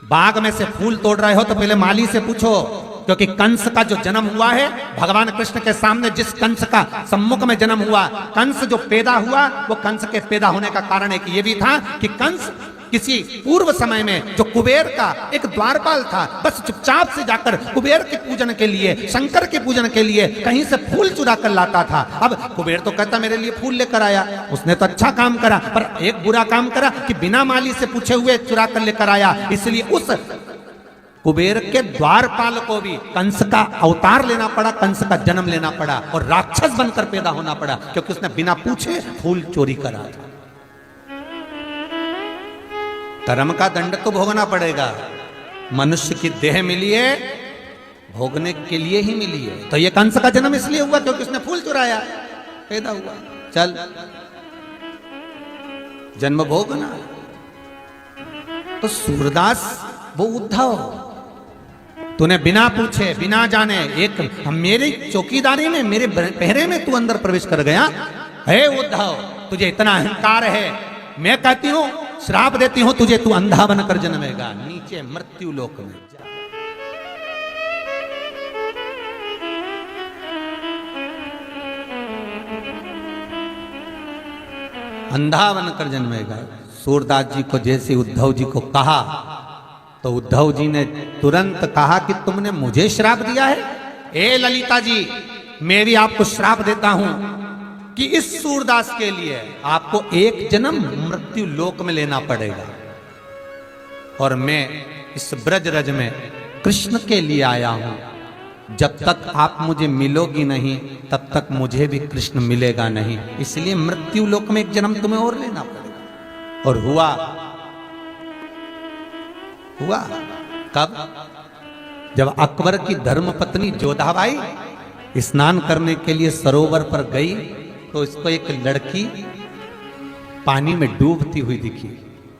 बाग में से फूल तोड़ रहे हो तो पहले माली से पूछो, क्योंकि कंस का जो जन्म हुआ है भगवान कृष्ण के सामने, जिस कंस का सम्मुख में जन्म हुआ, कंस जो पैदा हुआ वो कंस के पैदा होने का कारण एक ये भी था कि कंस किसी पूर्व समय में जो कुबेर का एक द्वारपाल था, बस चुपचाप से जाकर कुबेर के पूजन के लिए, शंकर के पूजन के लिए कहीं से फूल चुरा कर लाता था। अब कुबेर तो कहता मेरे लिए फूल लेकर आया, उसने तो अच्छा काम करा, पर एक बुरा काम करा कि बिना माली से पूछे हुए चुरा कर लेकर आया। इसलिए उस कुबेर के द्वारपाल को भी कंस का अवतार लेना पड़ा, कंस का जन्म लेना पड़ा और राक्षस बनकर पैदा होना पड़ा, क्योंकि उसने बिना पूछे फूल चोरी करा था। धर्म का दंड तो भोगना पड़ेगा, मनुष्य की देह मिली है भोगने के लिए ही मिली है। तो ये कंस का जन्म इसलिए हुआ क्योंकि उसने फूल चुराया, पैदा हुआ, चल जन्म भोगना। तो सूरदास वो उद्धव, तूने बिना पूछे बिना जाने एक मेरी चौकीदारी में, मेरे पहरे में तू अंदर प्रवेश कर गया। हे उद्धव तुझे इतना अहंकार है, मैं कहती हूं श्राप देती हूं तुझे, तू अंधा बनकर जन्मेगा नीचे मृत्यु लोक में। अंधा बनकर जन्मेगा। सूरदास जी को जैसे उद्धव जी को कहा तो उद्धव जी ने तुरंत कहा कि तुमने मुझे श्राप दिया है। ए ललिता जी मैं भी आपको श्राप देता हूं कि इस सूरदास के लिए आपको एक जन्म मृत्यु लोक में लेना पड़ेगा, और मैं इस ब्रज रज में कृष्ण के लिए आया हूं। जब तक आप मुझे मिलोगी नहीं तब तक मुझे भी कृष्ण मिलेगा नहीं, इसलिए मृत्यु लोक में एक जन्म तुम्हें और लेना पड़ेगा। और हुआ कब? जब अकबर की धर्मपत्नी जोधाबाई स्नान करने के लिए सरोवर पर गई तो इसको एक लड़की पानी में डूबती हुई दिखी।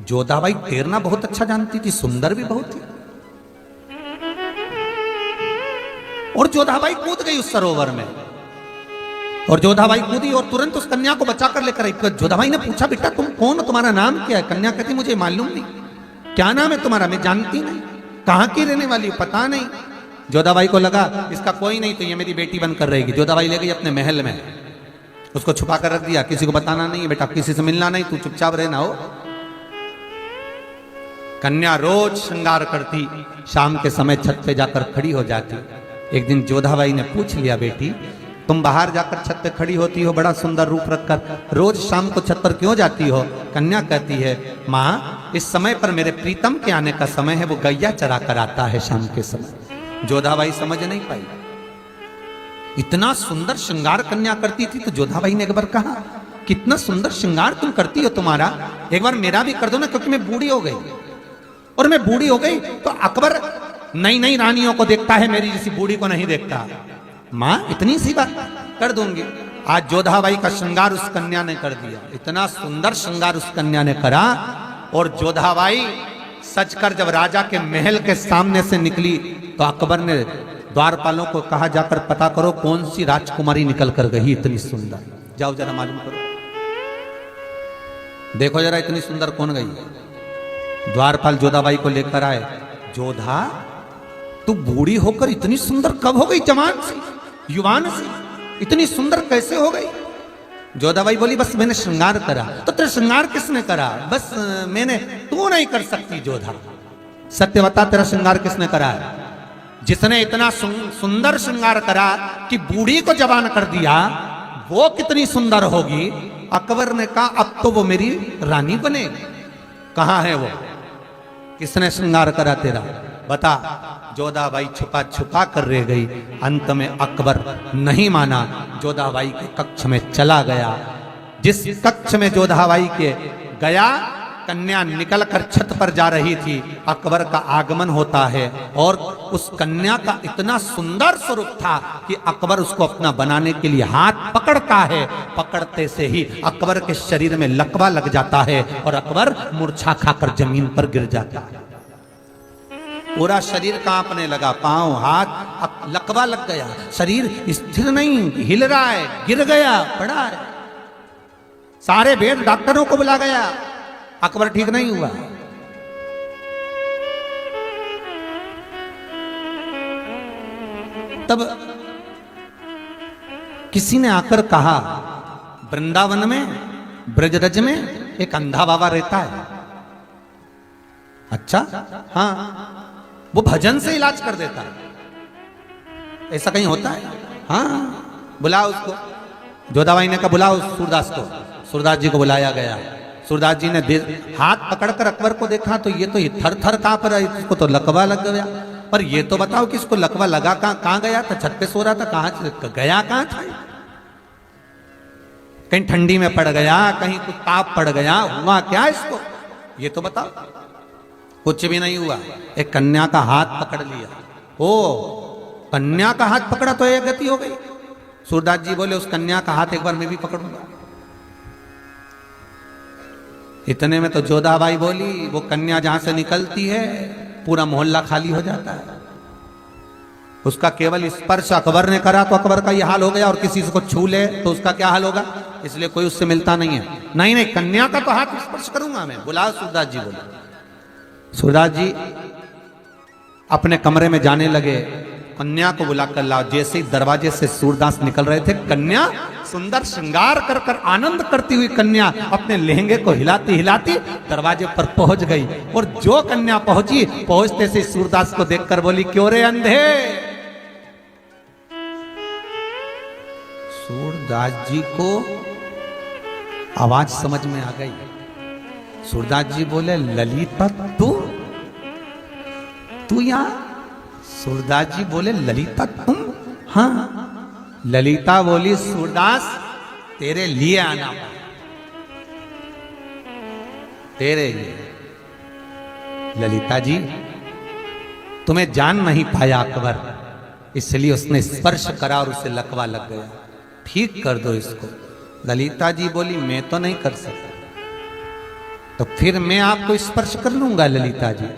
जोधाबाई तैरना बहुत अच्छा जानती थी, सुंदर भी बहुत थी, और जोधाबाई कूद गई उस सरोवर में। और जोधाबाई कूदी और तुरंत उस कन्या को बचा कर लेकर आई। जोधाबाई ने पूछा बेटा तुम कौन हो, तुम्हारा नाम क्या है? कन्या कहती मुझे मालूम नहीं, क्या नाम है तुम्हारा? मैं जानती नहीं, कहां की रहने वाली हो? पता नहीं। जोधाबाई को लगा इसका कोई नहीं तो ये मेरी बेटी बनकर रहेगी। जोधाबाई ले गई अपने महल में, उसको छुपा कर रख दिया, किसी को बताना नहीं है बेटा, किसी से मिलना नहीं, तू चुपचाप रहना हो। कन्या रोज श्रृंगार करती, शाम के समय छत पे जाकर खड़ी हो जाती। एक दिन जोधाबाई ने पूछ लिया बेटी तुम बाहर जाकर छत पे खड़ी होती हो बड़ा सुंदर रूप रखकर, रोज शाम को छत पर क्यों जाती हो? कन्या कहती है माँ इस समय पर मेरे प्रीतम के आने का समय है, वो गैया चरा कर आता है शाम के समय। जोधाबाई समझ नहीं पाई, इतना सुंदर श्रृंगार कन्या करती थी। तो जोधाबाई ने एक बार कहा कितना सुंदर श्रृंगार तुम करती हो, तुम्हारा एक बार मेरा भी कर दो ना, क्योंकि मैं बूढ़ी हो गई, और मैं बूढ़ी हो गई तो अकबर नई नई रानियों को देखता है, मेरी जैसी बूढ़ी को नहीं देखता। माँ इतनी सी बात कर दूंगी। आज जोधाबाई का श्रृंगार उस कन्या ने कर दिया, इतना सुंदर श्रृंगार उस कन्या ने करा। और जोधाबाई सजकर जब राजा के महल के सामने से निकली तो अकबर ने द्वारपालों को कहा जाकर पता करो कौन सी राजकुमारी निकल कर गई इतनी सुंदर, जाओ जरा मालूम करो, देखो जरा इतनी सुंदर कौन गई। द्वारपाल जोधाबाई को लेकर आए, जोधा तू बूढ़ी होकर इतनी सुंदर कब हो गई, जवान से युवान से इतनी सुंदर कैसे हो गई। जोधाबाई बोली बस मैंने श्रृंगार करा। तो तेरा श्रृंगार किसने करा, बस मैंने, तू नहीं कर सकती जोधा, सत्य बता तेरा श्रृंगार किसने करा है। जिसने इतना सुंदर श्रृंगार करा कि बूढ़ी को जवान कर दिया, वो कितनी सुंदर होगी। अकबर ने कहा अब तो वो मेरी रानी बनेगी। कहां है वो, किसने श्रृंगार करा तेरा, बता। जोधाबाई छुपा छुपा कर रह गई। अंत में अकबर नहीं माना, जोधाबाई के कक्ष में चला गया। जिस कक्ष में जोधाबाई के गया, कन्या निकलकर छत पर जा रही थी। अकबर का आगमन होता है और उस कन्या का इतना सुंदर स्वरूप था कि अकबर उसको अपना बनाने के लिए हाथ पकड़ता है। पकड़ते से ही अकबर के शरीर में लकवा लग जाता है और अकबर मूर्छा खाकर जमीन पर गिर जाता है। पूरा शरीर कांपने लगा, पांव हाथ लकवा लग गया, शरीर स्थिर नहीं, हिल रहा है, गिर गया, पड़ा है। सारे वेद डॉक्टरों को बुला गया, अकबर ठीक नहीं हुआ। तब किसी ने आकर कहा, वृंदावन में ब्रजरज में एक अंधा बाबा रहता है। अच्छा, हाँ, वो भजन से इलाज कर देता है। ऐसा कहीं होता है? हाँ, बुलाओ उसको। जोधाबाई ने कहा बुलाओ सूरदास को। सूरदास जी को बुलाया गया। सूरदास जी ने हाथ पकड़कर अकबर को देखा तो ये तो थर थर कांप रहा है, इसको तो लकवा लग गया। पर ये तो बताओ कि इसको लकवा लगा कहां गया था, छत पे सो रहा था, कहां गया, कहां था? कहीं ठंडी में पड़ गया, कहीं कुछ ताप पड़ गया, हुआ क्या इसको, ये तो बताओ। कुछ भी नहीं हुआ। एक कन्या का हाथ पकड़ लिया। ओ, कन्या का हाथ पकड़ा तो एक गति हो गई। सूरदास जी बोले उस कन्या का हाथ एक बार मैं भी पकड़ूंगा। इतने में तो जोधाबाई बोली, वो कन्या जहां से निकलती है पूरा मोहल्ला खाली हो जाता है। उसका केवल स्पर्श अकबर ने करा तो अकबर का यह हाल हो गया, और किसी को छू ले तो उसका क्या हाल होगा। इसलिए कोई उससे मिलता नहीं है। नहीं नहीं, कन्या का तो हाथ स्पर्श करूंगा मैं। बुलाओ सूरदास जी। बोले सूरदास जी अपने कमरे में जाने लगे, कन्या को बुलाकर लाओ। जैसे ही दरवाजे से सूरदास निकल रहे थे, कन्या सुंदर श्रृंगार कर कर आनंद करती हुई कन्या अपने लहंगे को हिलाती हिलाती दरवाजे पर पहुंच गई। और जो कन्या पहुंची, पहुंचते से सूरदास को देखकर बोली, क्यों रे अंधे। सूरदास जी को आवाज समझ में आ गई। सूरदास जी बोले, ललिता तू यहां? सूरदास जी बोले, ललिता तुम? हाँ। ललिता बोली, सूरदास तेरे लिए आना, तेरे लिए। ललिता जी तुम्हें जान नहीं पाया अकबर, इसलिए उसने स्पर्श करा और उसे लकवा लग गया, ठीक कर दो इसको। ललिता जी बोली, मैं तो नहीं कर सकता। तो फिर मैं आपको स्पर्श कर लूंगा ललिता जी।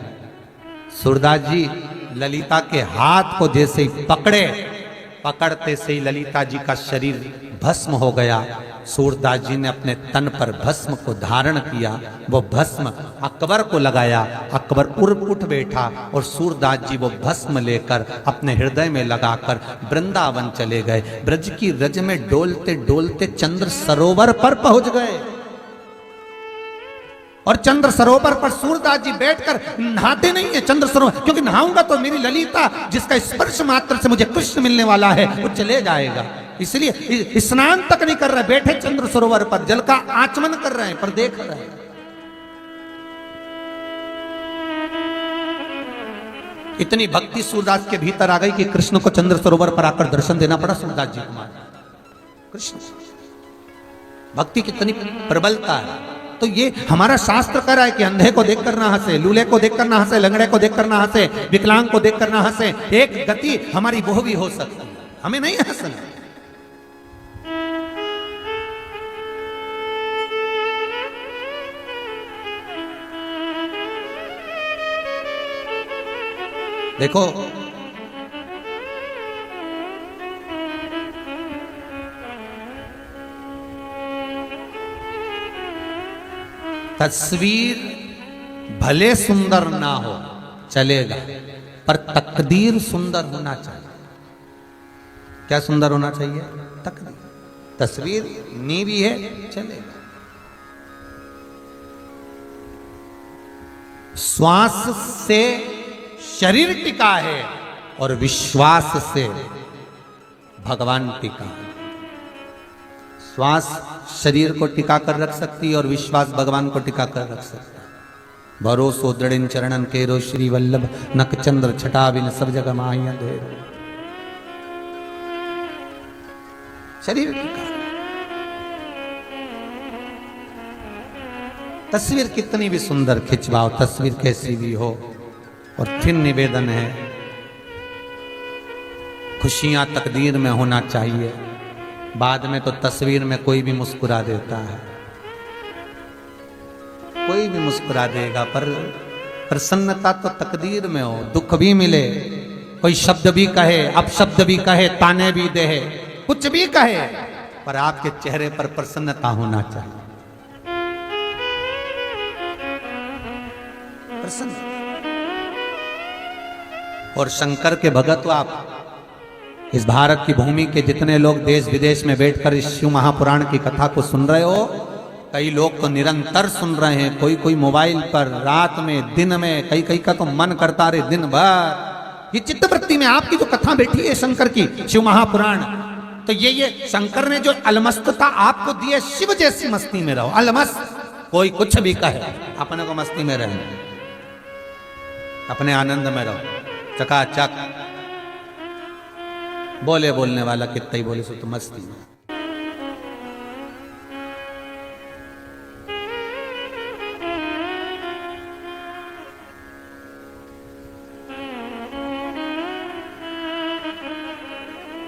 सूरदास जी ललिता के हाथ को जैसे ही पकड़े, पकड़ते से ही ललिता जी का शरीर भस्म हो गया। सूरदास जी ने अपने तन पर भस्म को धारण किया, वो भस्म अकबर को लगाया। अकबर उठ बैठा और सूरदास जी वो भस्म लेकर अपने हृदय में लगाकर वृंदावन चले गए। ब्रज की रज में डोलते डोलते चंद्र सरोवर पर पहुंच गए। और चंद्र सरोवर पर सूरदास जी बैठकर नहाते नहीं है चंद्र सरोवर, क्योंकि नहाऊंगा तो मेरी ललिता जिसका स्पर्श मात्र से मुझे कृष्ण मिलने वाला है वो चले जाएगा। इसलिए स्नान तक नहीं कर रहे, बैठे चंद्र सरोवर पर जल का आचमन कर रहे हैं, पर देख रहे हैं। इतनी भक्ति सूरदास के भीतर आ गई कि कृष्ण को चंद्र सरोवर पर आकर दर्शन देना पड़ा सूरदास जी को। कृष्ण भक्ति कितनी प्रबलता है। तो ये हमारा शास्त्र कह रहा है कि अंधे को देखकर ना हंसे, लूले को देखकर ना हंसे, लंगड़े को देखकर ना हंसे, विकलांग को देखकर ना हंसे। एक गति हमारी वो भी हो सकती है, हमें नहीं हंसना। देखो तस्वीर भले सुंदर ना हो चलेगा, पर तकदीर सुंदर होना चाहिए। क्या सुंदर होना चाहिए? तकदीर। तस्वीर नीवी है चलेगा। श्वास से शरीर टिका है और विश्वास से भगवान टिका है। श्वास शरीर को टिका कर रख सकती है और विश्वास भगवान को टिका कर रख सकता है। भरोसो दृढ़ चरणन केरो श्री वल्लभ नक चंद्र छटा बिन सब जगह माहिया दे। शरीर टिका। तस्वीर कितनी भी सुंदर खिंचवाओ, तस्वीर कैसी भी हो। और फिर निवेदन है, खुशियां तकदीर में होना चाहिए। बाद में तो तस्वीर में कोई भी मुस्कुरा देता है, कोई भी मुस्कुरा देगा, पर प्रसन्नता तो तकदीर में हो। दुख भी मिले, कोई शब्द भी कहे, अपशब्द भी कहे, ताने भी दे, कुछ भी कहे, पर आपके चेहरे पर प्रसन्नता होना चाहिए। प्रसन्न। और शंकर के भगत आप इस भारत की भूमि के जितने लोग देश विदेश में बैठकर इस शिव महापुराण की कथा को सुन रहे हो, कई लोग तो निरंतर सुन रहे हैं, कोई कोई मोबाइल पर, रात में, दिन में, कई का तो मन करता रहे दिन भर। ये चित्तवृत्ति में आपकी जो कथा बैठी है शंकर की, शिव महापुराण, तो ये शंकर ने जो अलमस्तता आपको दी है, शिव जैसी मस्ती में रहो। अलमस्त, कोई कुछ भी कहे, अपने को मस्ती में रहे, अपने आनंद में रहो, चकाचक। बोलने वाला कितना ही बोले सो तो मस्ती में।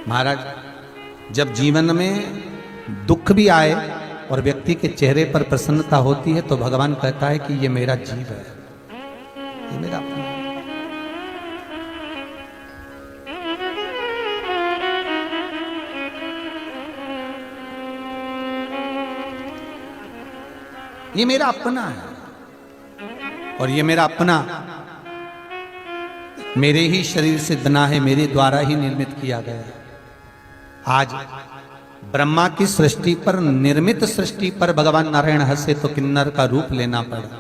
महाराज, जब जीवन में दुख भी आए और व्यक्ति के चेहरे पर प्रसन्नता होती है, तो भगवान कहता है कि ये मेरा जीव है, ये मेरा अपना। ये मेरा अपना है और ये मेरा अपना मेरे ही शरीर से बना है, मेरे द्वारा ही निर्मित किया गया है। आज ब्रह्मा की सृष्टि पर, निर्मित सृष्टि पर भगवान नारायण हंसे तो किन्नर का रूप लेना पड़ा,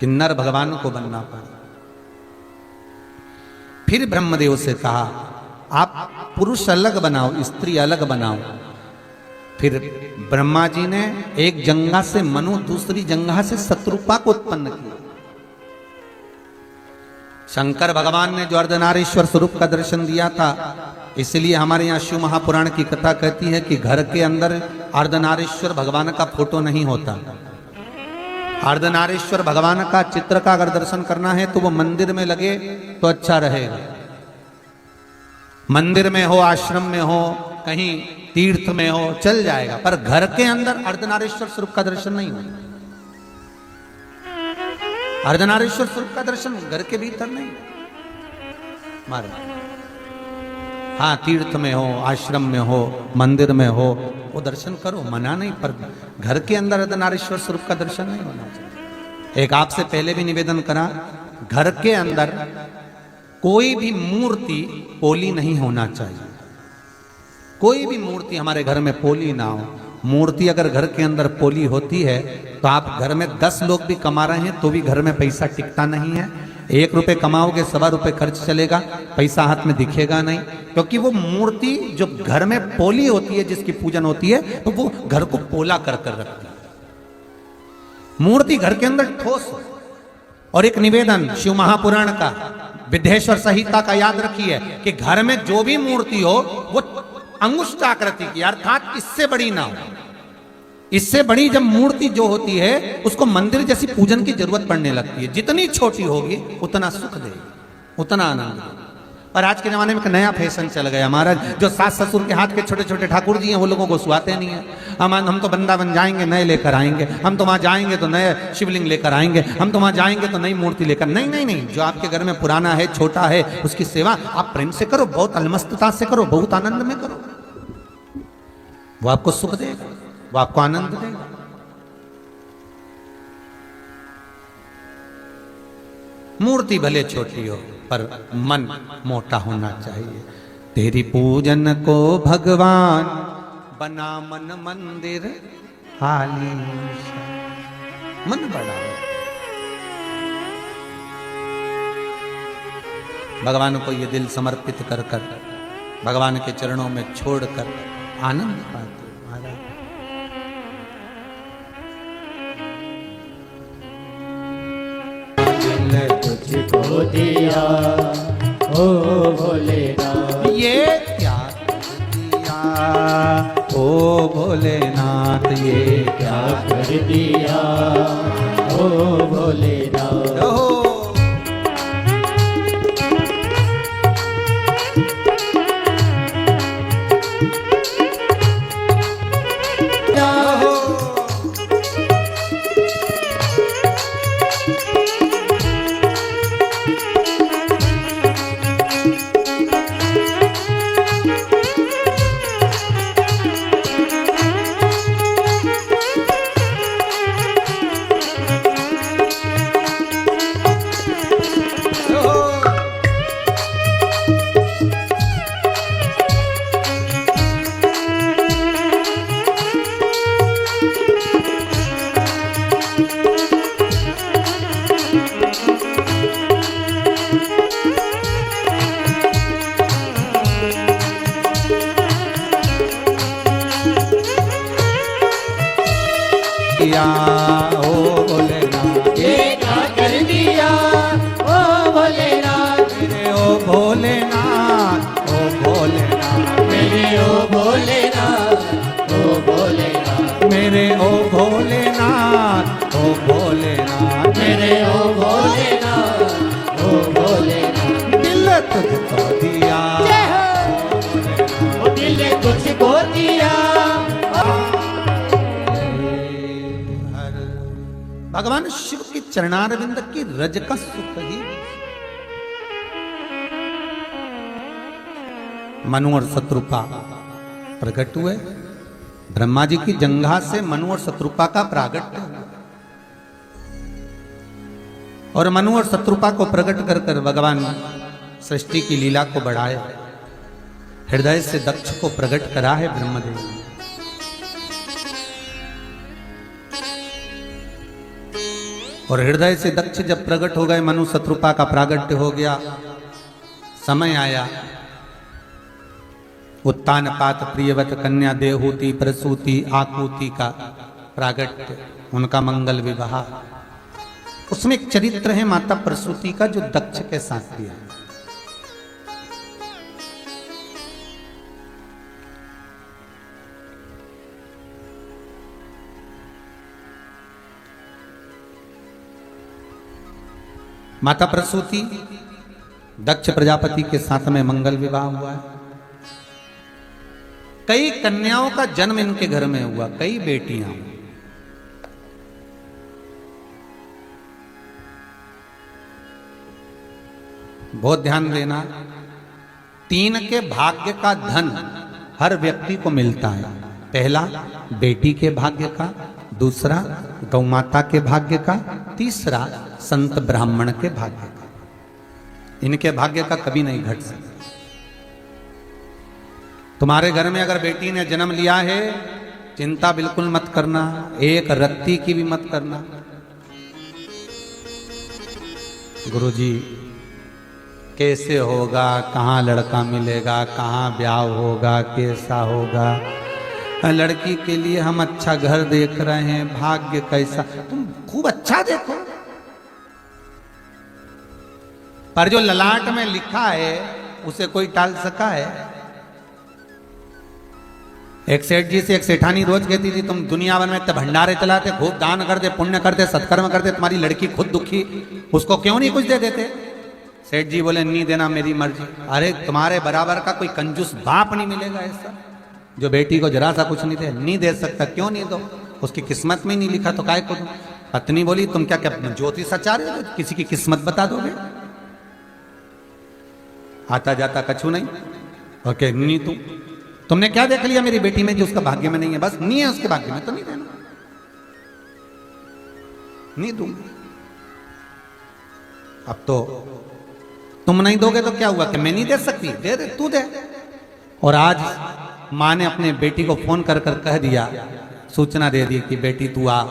किन्नर भगवान को बनना पड़ा। फिर ब्रह्मदेव से कहा आप पुरुष अलग बनाओ, स्त्री अलग बनाओ। फिर ब्रह्मा जी ने एक जंगा से मनु, दूसरी जंगा से शत्रुपा को उत्पन्न किया। शंकर भगवान ने जो अर्धनारीश्वर स्वरूप का दर्शन दिया था, इसलिए हमारे यहाँ शिव महापुराण की कथा कहती है कि घर के अंदर अर्धनारीश्वर भगवान का फोटो नहीं होता। अर्धनारीश्वर भगवान का चित्र का अगर दर्शन करना है तो वो मंदिर में लगे तो अच्छा रहेगा। मंदिर में हो, आश्रम में हो, कहीं तीर्थ में हो, चल जाएगा, पर घर के अंदर अर्धनारीश्वर स्वरूप का दर्शन नहीं होता। अर्धनारीश्वर स्वरूप का दर्शन घर के भीतर नहीं मारे। हाँ, तीर्थ में हो, आश्रम में हो, मंदिर में हो, वो दर्शन करो, मना नहीं, पर घर के अंदर अर्धनारीश्वर स्वरूप का दर्शन नहीं होना चाहिए। एक आपसे पहले भी निवेदन करा, घर के अंदर कोई भी मूर्ति पोली नहीं होना चाहिए। कोई भी मूर्ति हमारे घर में पोली ना हो। मूर्ति अगर घर के अंदर पोली होती है तो आप घर में 10 लोग भी कमा रहे हैं तो भी घर में पैसा टिकता नहीं है। 1 रुपए कमाओगे, 1.25 रुपए खर्च चलेगा, पैसा हाथ में दिखेगा नहीं, क्योंकि वो मूर्ति जो घर में पोली होती है, जिसकी पूजन होती है, तो वो घर को पोला कर कर रखती है। मूर्ति घर के अंदर ठोस हो। और एक निवेदन शिव महापुराण का, विद्येश्वर संहिता का याद रखिए कि घर में जो भी मूर्ति हो वो अंगुष्ठाकृति की, अर्थात इससे बड़ी ना हो। इससे बड़ी जब मूर्ति जो होती है उसको मंदिर जैसी पूजन की जरूरत पड़ने लगती है। जितनी छोटी होगी उतना सुख देगी, उतना आनंद देगी। और आज के जमाने में एक नया फैशन चल गया महाराज, जो सास ससुर के हाथ के छोटे छोटे ठाकुर जी हैं वो लोगों को सुहाते नहीं है। हम तो वृंदावन जाएंगे, नए लेकर आएंगे, हम तो वहां जाएंगे तो नए शिवलिंग लेकर आएंगे, हम तो वहां जाएंगे तो नई मूर्ति लेकर। नहीं नहीं नहीं, जो आपके घर में पुराना है, छोटा है, उसकी सेवा आप प्रेम से करो, बहुत अलमस्तता से करो, बहुत आनंद में करो। वो आपको सुख देगा, वो आपको आनंद देगा। मूर्ति भले छोटी हो पर मन मोटा होना चाहिए। तेरी पूजन को भगवान बना मन मंदिर हाली, मन बड़ा हो। भगवान को ये दिल समर्पित कर कर भगवान के चरणों में छोड़कर आनंद पाते महाराज। तुझको दिया ओ भोलेनाथ, ये क्या दिया ओ भोलेनाथ, ये क्या कर दिया ओ भोलेनाथ। हो दिया ओ भोलेनाथ, ये क्या कर दिया ओ भोलेनाथ, मेरे ओ भोलेनाथ, ओ भोलेनाथ, मेरे ओ भोलेनाथ, ओ भोलेनाथ, मेरे ओ भोलेनाथ, ओ भोलेनाथ, मेरे ओ भोलेनाथ, ओ भोलेनाथ। दिल तुझको दिया ओ दिल तुझको दिया। भगवान शिव की चरणारविंद की रज का सुख ही। मनु और शत्रुपा प्रकट हुए। ब्रह्मा जी की जंघा से मनु और शत्रुपा का प्रागट्य हुआ और मनु और शत्रुपा को प्रकट कर कर भगवान सृष्टि की लीला को बढ़ाए। हृदय से दक्ष को प्रकट करा है ब्रह्मदेव ने। और हृदय से दक्ष जब प्रकट हो गए, मनु शत्रुपा का प्रागट्य हो गया। समय आया, उत्तान पात प्रियवत कन्या देहूति प्रसूति आकुति का प्रागट्य, उनका मंगल विवाह। उसमें एक चरित्र है माता प्रसूति का जो दक्ष के साथ किया। माता प्रसूति दक्ष प्रजापति के साथ में मंगल विवाह हुआ है। कई कन्याओं का जन्म इनके घर में हुआ, कई बेटियां। बहुत ध्यान देना, 3 के भाग्य का धन हर व्यक्ति को मिलता है। पहला बेटी के भाग्य का, दूसरा गौमाता के भाग्य का, तीसरा संत ब्राह्मण के भाग्य का। इनके भाग्य का कभी नहीं घट सकता। तुम्हारे घर में अगर बेटी ने जन्म लिया है, चिंता बिल्कुल मत करना, एक रत्ती की भी मत करना। गुरुजी कैसे होगा, कहाँ लड़का मिलेगा, कहाँ ब्याह होगा, कैसा होगा, लड़की के लिए हम अच्छा घर देख रहे हैं, भाग्य कैसा। तुम खूब अच्छा देखो, पर जो ललाट में लिखा है उसे कोई टाल सका है? एक सेठ जी से एक सेठानी रोज कहती थी, तुम दुनिया भर में इतने भंडारे चलाते, खूब दान करते, पुण्य करते, सत्कर्म करते, तुम्हारी लड़की खुद दुखी, उसको क्यों नहीं कुछ दे देते? सेठ जी बोले, नहीं देना मेरी मर्जी। अरे तुम्हारे बराबर का कोई कंजूस बाप नहीं मिलेगा ऐसा जो बेटी को जरा सा कुछ नहीं दे। नहीं दे सकता, क्यों नहीं दो? उसकी किस्मत में नहीं लिखा तो काय को दो? पत्नी बोली, तुम क्या क्या ज्योतिष आचार्य हो, किसी की किस्मत बता दोगे? आता जाता कछु नहीं। ओके, नहीं तुमने क्या देख लिया मेरी बेटी में जो उसका भाग्य में नहीं है? बस नहीं है उसके भाग्य में तो नहीं देना, नहीं दूंगा। अब तो तुम नहीं दोगे तो क्या हुआ कि मैं नहीं दे सकती, दे दे तू दे। और आज माँ ने अपने बेटी को फोन कर कर कह दिया, सूचना दे दी कि बेटी तू आ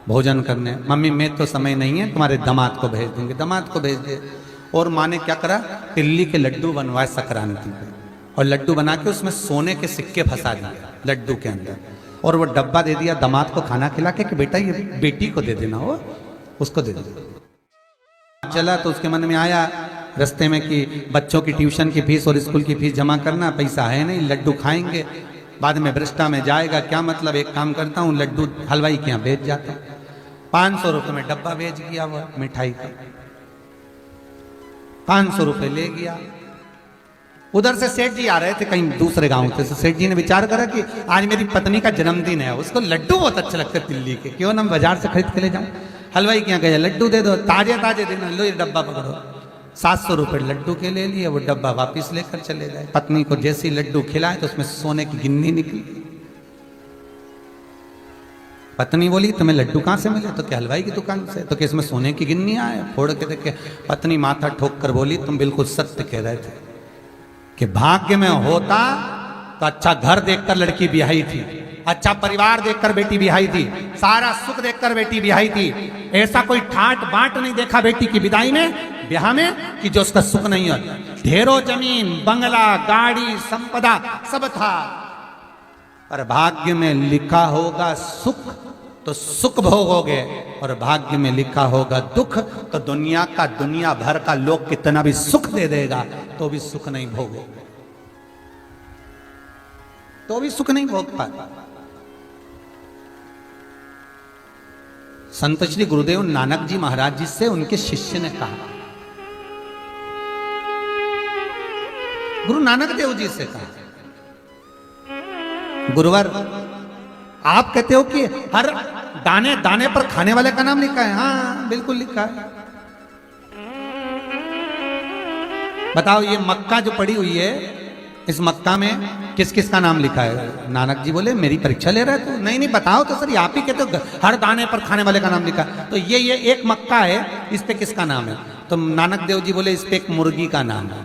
भोजन करने। मम्मी मैं तो समय नहीं है, तुम्हारे दामाद को भेज दूंगी। दामाद को भेज दे। और माँ ने क्या करा, तिल्ली के लड्डू बनवाए संक्रांति पे, और लड्डू बना के उसमें सोने के सिक्के फंसा दिए लड्डू के अंदर, और वो डब्बा दे दिया दामाद को खाना खिला के कि बेटा ये बेटी को दे देना, हो उसको दे देना। चला तो उसके मन में आया रास्ते में कि बच्चों की ट्यूशन की फीस और स्कूल की फीस जमा करना, पैसा है नहीं, लड्डू खाएंगे बाद में भ्रष्टा में जाएगा, क्या मतलब, एक काम करता हूँ लड्डू हलवाई के यहाँ भेज जाता हूँ। 500 रुपये में डब्बा भेज गया वो मिठाई का, 500 रुपये ले गया। उधर से सेठ जी आ रहे थे कहीं दूसरे गांव से, तो सेठ जी ने विचार करा कि आज मेरी पत्नी का जन्मदिन है, उसको लड्डू बहुत अच्छे लगते दिल्ली के, क्यों ना बाजार से खरीद के ले जाऊं। हलवाई के यहाँ गया, लड्डू दे दो, ताजे ताजे देना, लो ये डब्बा पकड़ो। 700 रुपये लड्डू के ले लिए, वो डब्बा वापिस लेकर चले गए। पत्नी को जैसे ही लड्डू खिलाए तो उसमें सोने की गिन्नी निकली। पत्नी बोली तुम्हें लड्डू कहाँ से मिले, तो क्या हलवाई की दुकान से, तो क्या इसमें सोने की गिन्नी आए, फोड़ के देखे। पत्नी माथा ठोक कर बोली तुम बिल्कुल सत्य कह रहे थे कि भाग्य में होता तो अच्छा घर देखकर लड़की ब्याही थी, अच्छा परिवार देखकर बेटी ब्याही थी, सारा सुख देखकर बेटी ब्याही थी। ऐसा कोई ठाट बाट नहीं देखा बेटी की विदाई में, ब्याह में, कि जो उसका सुख नहीं हो। ढेरों जमीन, बंगला, गाड़ी, संपदा सब था, पर भाग्य में लिखा होगा सुख तो सुख भोगोगे, और भाग्य में लिखा होगा दुख तो दुनिया का दुनिया भर का लोग कितना भी सुख दे देगा तो भी सुख नहीं भोगोगे, तो भी सुख नहीं भोग पाता। संत श्री गुरुदेव नानक जी महाराज जी से उनके शिष्य ने कहा, गुरु नानक देव जी से कहा, गुरुवर आप कहते हो कि हर दाने दाने पर खाने वाले का नाम लिखा है। हाँ बिल्कुल लिखा है। बताओ ये मक्का जो पड़ी हुई है, इस मक्का में किस किस का नाम लिखा है। नानक जी बोले मेरी परीक्षा ले रहे हो? नहीं नहीं बताओ तो सर, आप ही कहते हो हर दाने पर खाने वाले का नाम लिखा, तो ये एक मक्का है, इस पे किसका नाम है? तो नानक देव जी बोले इस पे एक मुर्गी का नाम है।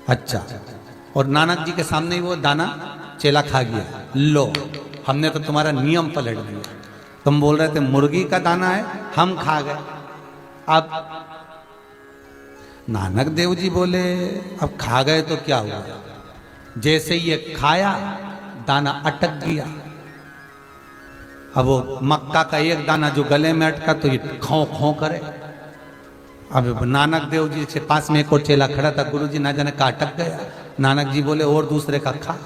अच्छा, और नानक जी के सामने ही वो दाना चेला खा गया, लो हमने तो तुम्हारा नियम पलट दिया, तुम बोल रहे थे मुर्गी का दाना है, हम खा गए। अब नानक देव जी बोले अब खा गए तो क्या हुआ, जैसे ये खाया दाना अटक गया। अब वो मक्का का एक दाना जो गले में अटका तो ये खौं खौं करे। अब नानक देव जी से पास में एक और चेला खड़ा था, गुरु जी ना जाने का अटक गया। नानक जी बोले और दूसरे का खा,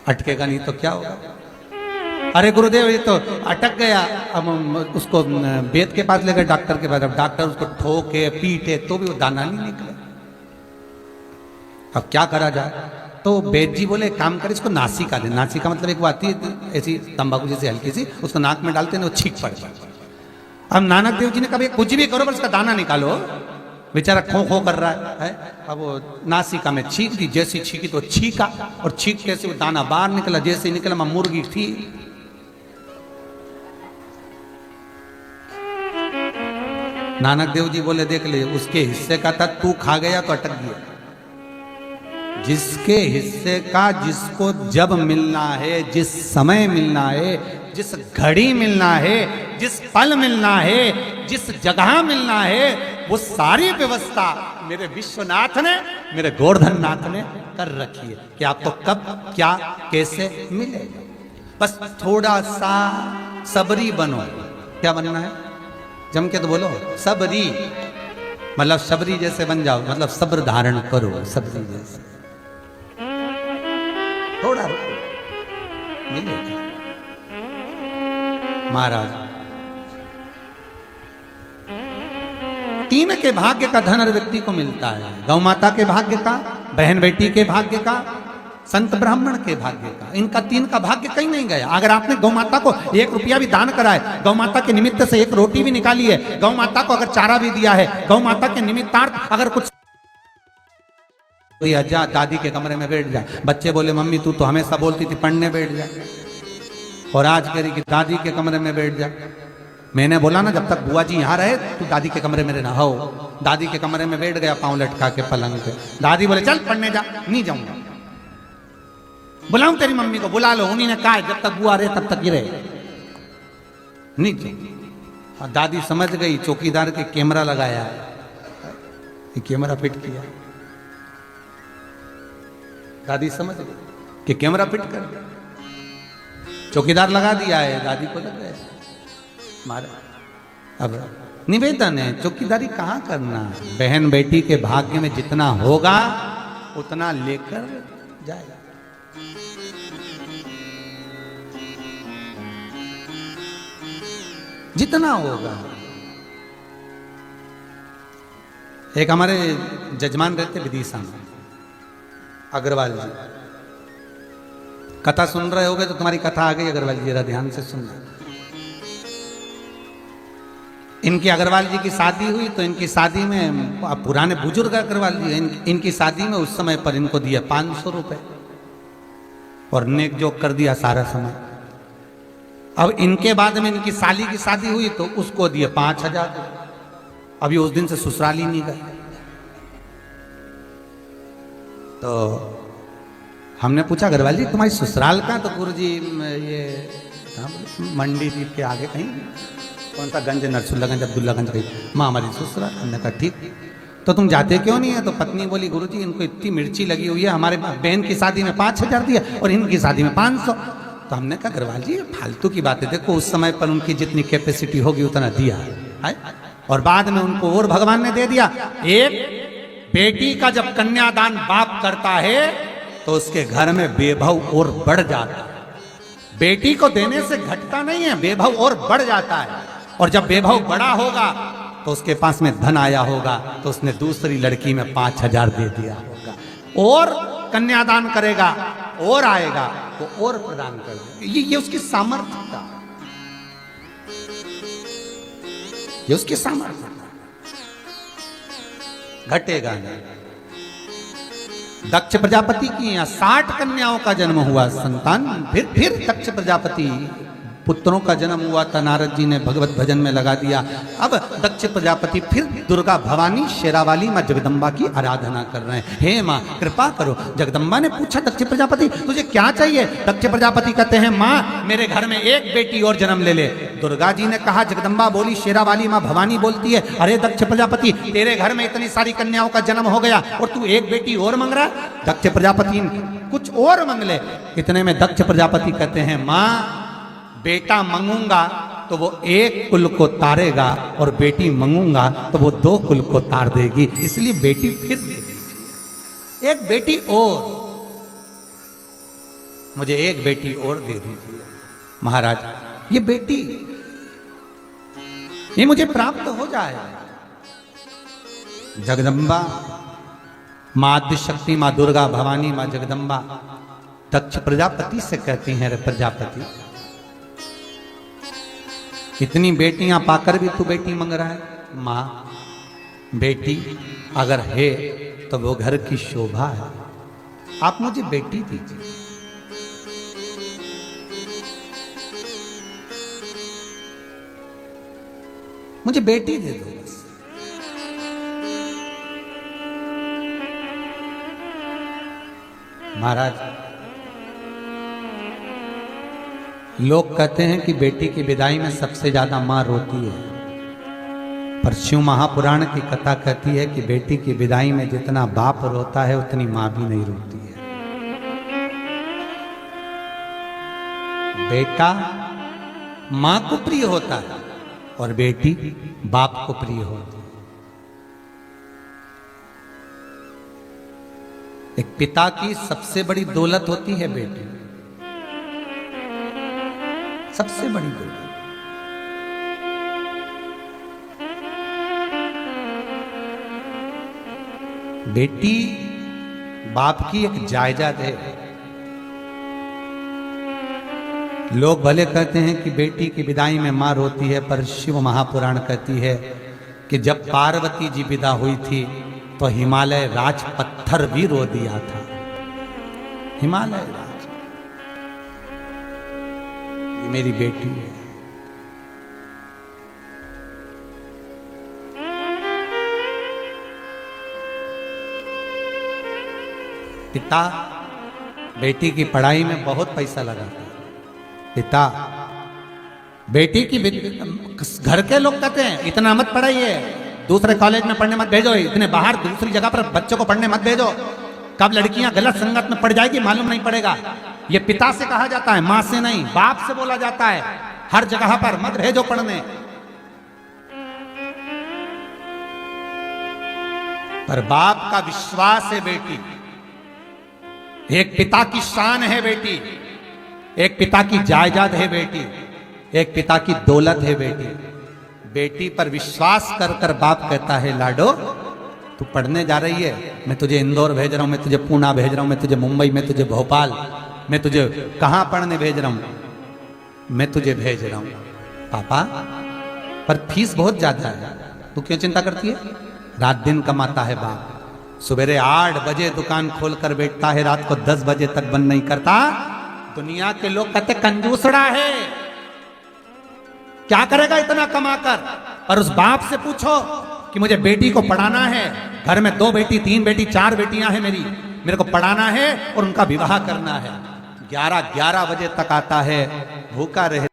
अटकेगा नहीं तो क्या होगा। अरे गुरुदेव ये तो अटक गया, अब उसको वेद के पास ले गए, डॉक्टर के पास, अब डॉक्टर उसको ठोके पीटे तो भी वो दाना नहीं निकले। अब क्या करा जाए, तो वेद जी बोले काम कर इसको नासिका दे। नासिका मतलब एक वो आती है ऐसी तंबाकू जैसी हल्की सी, उसको नाक में डालते हैं वो छींक पड़ जाए। अब नानक देव जी ने कहा कुछ भी करो पर इसका दाना निकालो, बेचारा खो खो कर रहा है। अब वो नासिका में छींक दी, जैसी छींकी तो छींका, और छींक कैसे वो दाना बाहर निकला, जैसे निकला मैं मुर्गी थी। नानक देव जी बोले देख ले उसके हिस्से का था, तू खा गया तो अटक गया। जिसके हिस्से का जिसको जब मिलना है, जिस समय मिलना है, जिस घड़ी मिलना है, जिस पल मिलना है, जिस जगह मिलना है, वो सारी व्यवस्था मेरे विश्वनाथ ने, मेरे गोवर्धन नाथ ने कर रखी है कि आपको कब क्या कैसे मिलेगा। बस थोड़ा सा सबरी बनो। क्या बनना है? जम के तो बोलो सबरी, मतलब सबरी जैसे बन जाओ, मतलब सब्र धारण करो सबरी जैसे। थोड़ा मिलेगा। महाराज 3 के भाग्य का धन हर व्यक्ति को मिलता है। गौ माता के भाग्य का, बहन बेटी के भाग्य का, संत ब्राह्मण के भाग्य का। इनका 3 का भाग्य कहीं नहीं गया। अगर आपने गौ माता को 1 रुपया भी दान करा है, गौ माता के निमित्त से 1 रोटी भी निकाली है, गौ माता को अगर चारा भी दिया है, गौ माता के निमित्तार्थ अगर कुछ जा, दादी के कमरे में बैठ जा। बच्चे बोले मम्मी तू तो हमेशा बोलती थी पढ़ने बैठ जा, और आज कह रही कि दादी के कमरे में बैठ जा। मैंने बोला ना जब तक बुआ जी यहाँ रहे तू दादी के कमरे में रहो। दादी के कमरे में बैठ गया पांव लटका के पलंग पे। दादी बोले चल पढ़ने जा। नहीं जाऊंगा। बुलाऊं तेरी मम्मी को? बुला लो। उन्हीं ने कहा जब तक बुआ रहे तब तक ही रहे। नहीं जाऊंगा। दादी समझ गई चौकीदार के कैमरा लगाया, ये कैमरा फिट किया। दादी समझ गई कि कैमरा फिट कर, चौकीदार लगा दिया है। दादी को लग गया मारे। अब निवेदन है, चौकीदारी कहाँ करना। बहन बेटी के भाग्य में जितना होगा उतना लेकर जाएगा। जितना होगा। एक हमारे जजमान रहते विदिशा में, अग्रवाल जी। कथा सुन रहे होगे तो तुम्हारी कथा आ गई अग्रवाल जी, जरा ध्यान से सुनना। इनकी अग्रवाल जी की शादी हुई तो इनकी शादी में, पुराने बुजुर्ग अग्रवाल जी, इनकी शादी में उस समय पर इनको दिया 500 रुपए और नेक जोक कर दिया सारा समय। अब इनके बाद में इनकी साली की शादी हुई तो उसको दिए 5000। अभी उस दिन से ससुराल ही नहीं गए। तो हमने पूछा अग्रवाल जी तुम्हारी ससुराल कहाँ? तो गुरु जी ये मंडी द्वीप के आगे कहीं, कौन सा गंज, नरसुल्लागंज, अब्दुल्लागंज कहीं। माँ हमारी ससुराल। हमने कहा ठीक, तो तुम जाते क्यों नहीं है? तो पत्नी बोली गुरु जी इनको इतनी मिर्ची लगी हुई है, हमारे बहन की शादी में 5000 दिया और इनकी शादी में 500। तो हमने कहा अग्रवाल जी फालतू की बातें, देखो उस समय पर उनकी जितनी कैपेसिटी होगी उतना दिया है और बाद में उनको और भगवान ने दे दिया। एक बेटी का जब कन्यादान बाप करता है तो उसके घर में वैभव और बढ़ जाता है। बेटी को देने से घटता नहीं है, वैभव और बढ़ जाता है। और जब वैभव बड़ा होगा तो उसके पास में धन आया होगा तो उसने दूसरी लड़की में 5000 दे दिया होगा, और कन्यादान करेगा और आएगा तो और प्रदान कर देगा। ये उसकी सामर्थ्य था, ये उसकी सामर्थ्य था। घटेगा नहीं। दक्ष प्रजापति की यहाँ 60 कन्याओं का जन्म हुआ, संतान। फिर दक्ष प्रजापति पुत्रों का जन्म हुआ था। नारद जी ने भगवत भजन में लगा दिया। अब दक्ष प्रजापति फिर दुर्गा भवानी शेरावाली माँ जगदम्बा की आराधना कर रहे हैं। हे माँ कृपा करो। जगदम्बा ने पूछा दक्ष प्रजापति तुझे क्या चाहिए? दक्ष प्रजापति कहते हैं माँ मेरे घर में एक बेटी और जन्म ले ले। दुर्गा जी ने कहा, जगदम्बा बोली, शेरावाली माँ भवानी बोलती है, अरे दक्ष प्रजापति तेरे घर में इतनी सारी कन्याओं का जन्म हो गया और तू एक बेटी और मांग रहा है? दक्ष प्रजापति कुछ और मांग ले। इतने में दक्ष प्रजापति कहते हैं माँ बेटा मंगूंगा तो वो एक कुल को तारेगा और बेटी मंगूंगा तो वो 2 कुल को तार देगी, इसलिए बेटी फिर दे दीजिए। एक बेटी और, मुझे एक बेटी और दे दीजिए महाराज। ये बेटी ये मुझे प्राप्त हो जाए। जगदम्बा मां आद्य शक्ति, मां दुर्गा भवानी, मां जगदम्बा दक्ष प्रजापति से कहती हैं, रे प्रजापति इतनी बेटियां पाकर भी तू बेटी मांग रहा है? मां बेटी अगर है तो वो घर की शोभा है, आप मुझे बेटी दीजिए। मुझे बेटी दे दो बस। महाराज लोग कहते हैं कि बेटी की विदाई में सबसे ज्यादा मां रोती है, पर शिव महापुराण की कथा कहती है कि बेटी की विदाई में जितना बाप रोता है उतनी मां भी नहीं रोती है। बेटा मां को प्रिय होता है और बेटी बाप को प्रिय होती है। एक पिता की सबसे बड़ी दौलत होती है बेटी, सबसे बड़ी दौलत। बेटी बाप की एक जायदाद है। लोग भले कहते हैं कि बेटी की विदाई में मां रोती है, पर शिव महापुराण कहती है कि जब पार्वती जी विदा हुई थी तो हिमालय राज पत्थर भी रो दिया था। हिमालय राज, ये मेरी बेटी है। पिता बेटी की पढ़ाई में बहुत पैसा लगाता है। पिता बेटी की घर के लोग कहते हैं इतना मत पढ़ाइए, दूसरे कॉलेज में पढ़ने मत भेजो, इतने बाहर दूसरी जगह पर बच्चों को पढ़ने मत भेजो, कब लड़कियां गलत संगत में पड़ जाएगी मालूम नहीं पड़ेगा। ये पिता से कहा जाता है, मां से नहीं, बाप से बोला जाता है। हर जगह पर मत भेजो पढ़ने। पर बाप का विश्वास है बेटी, एक पिता की शान है बेटी, एक पिता की जायदाद है बेटी, एक पिता की दौलत है बेटी। बेटी पर विश्वास कर कर बाप कहता है लाडो तू पढ़ने जा रही है, मैं तुझे इंदौर भेज रहा हूं, मैं तुझे पूना भेज रहा हूं, मैं तुझे मुंबई, मैं तुझे भोपाल, मैं तुझे कहां पढ़ने भेज रहा हूं, मैं तुझे भेज रहा हूं पापा, पर फीस बहुत ज्यादा है, तू क्यों चिंता करती है? रात दिन कमाता है बाप, सवेरे 8 बजे दुकान खोल कर बैठता है, रात को 10 बजे तक बंद नहीं करता। दुनिया के लोग कहते कंजूसड़ा है, क्या करेगा इतना कमाकर। और उस बाप से पूछो कि मुझे बेटी को पढ़ाना है, घर में 2 बेटी 3 बेटी 4 बेटियां हैं मेरी, मेरे को पढ़ाना है और उनका विवाह करना है। 11 बजे तक आता है, भूखा रहे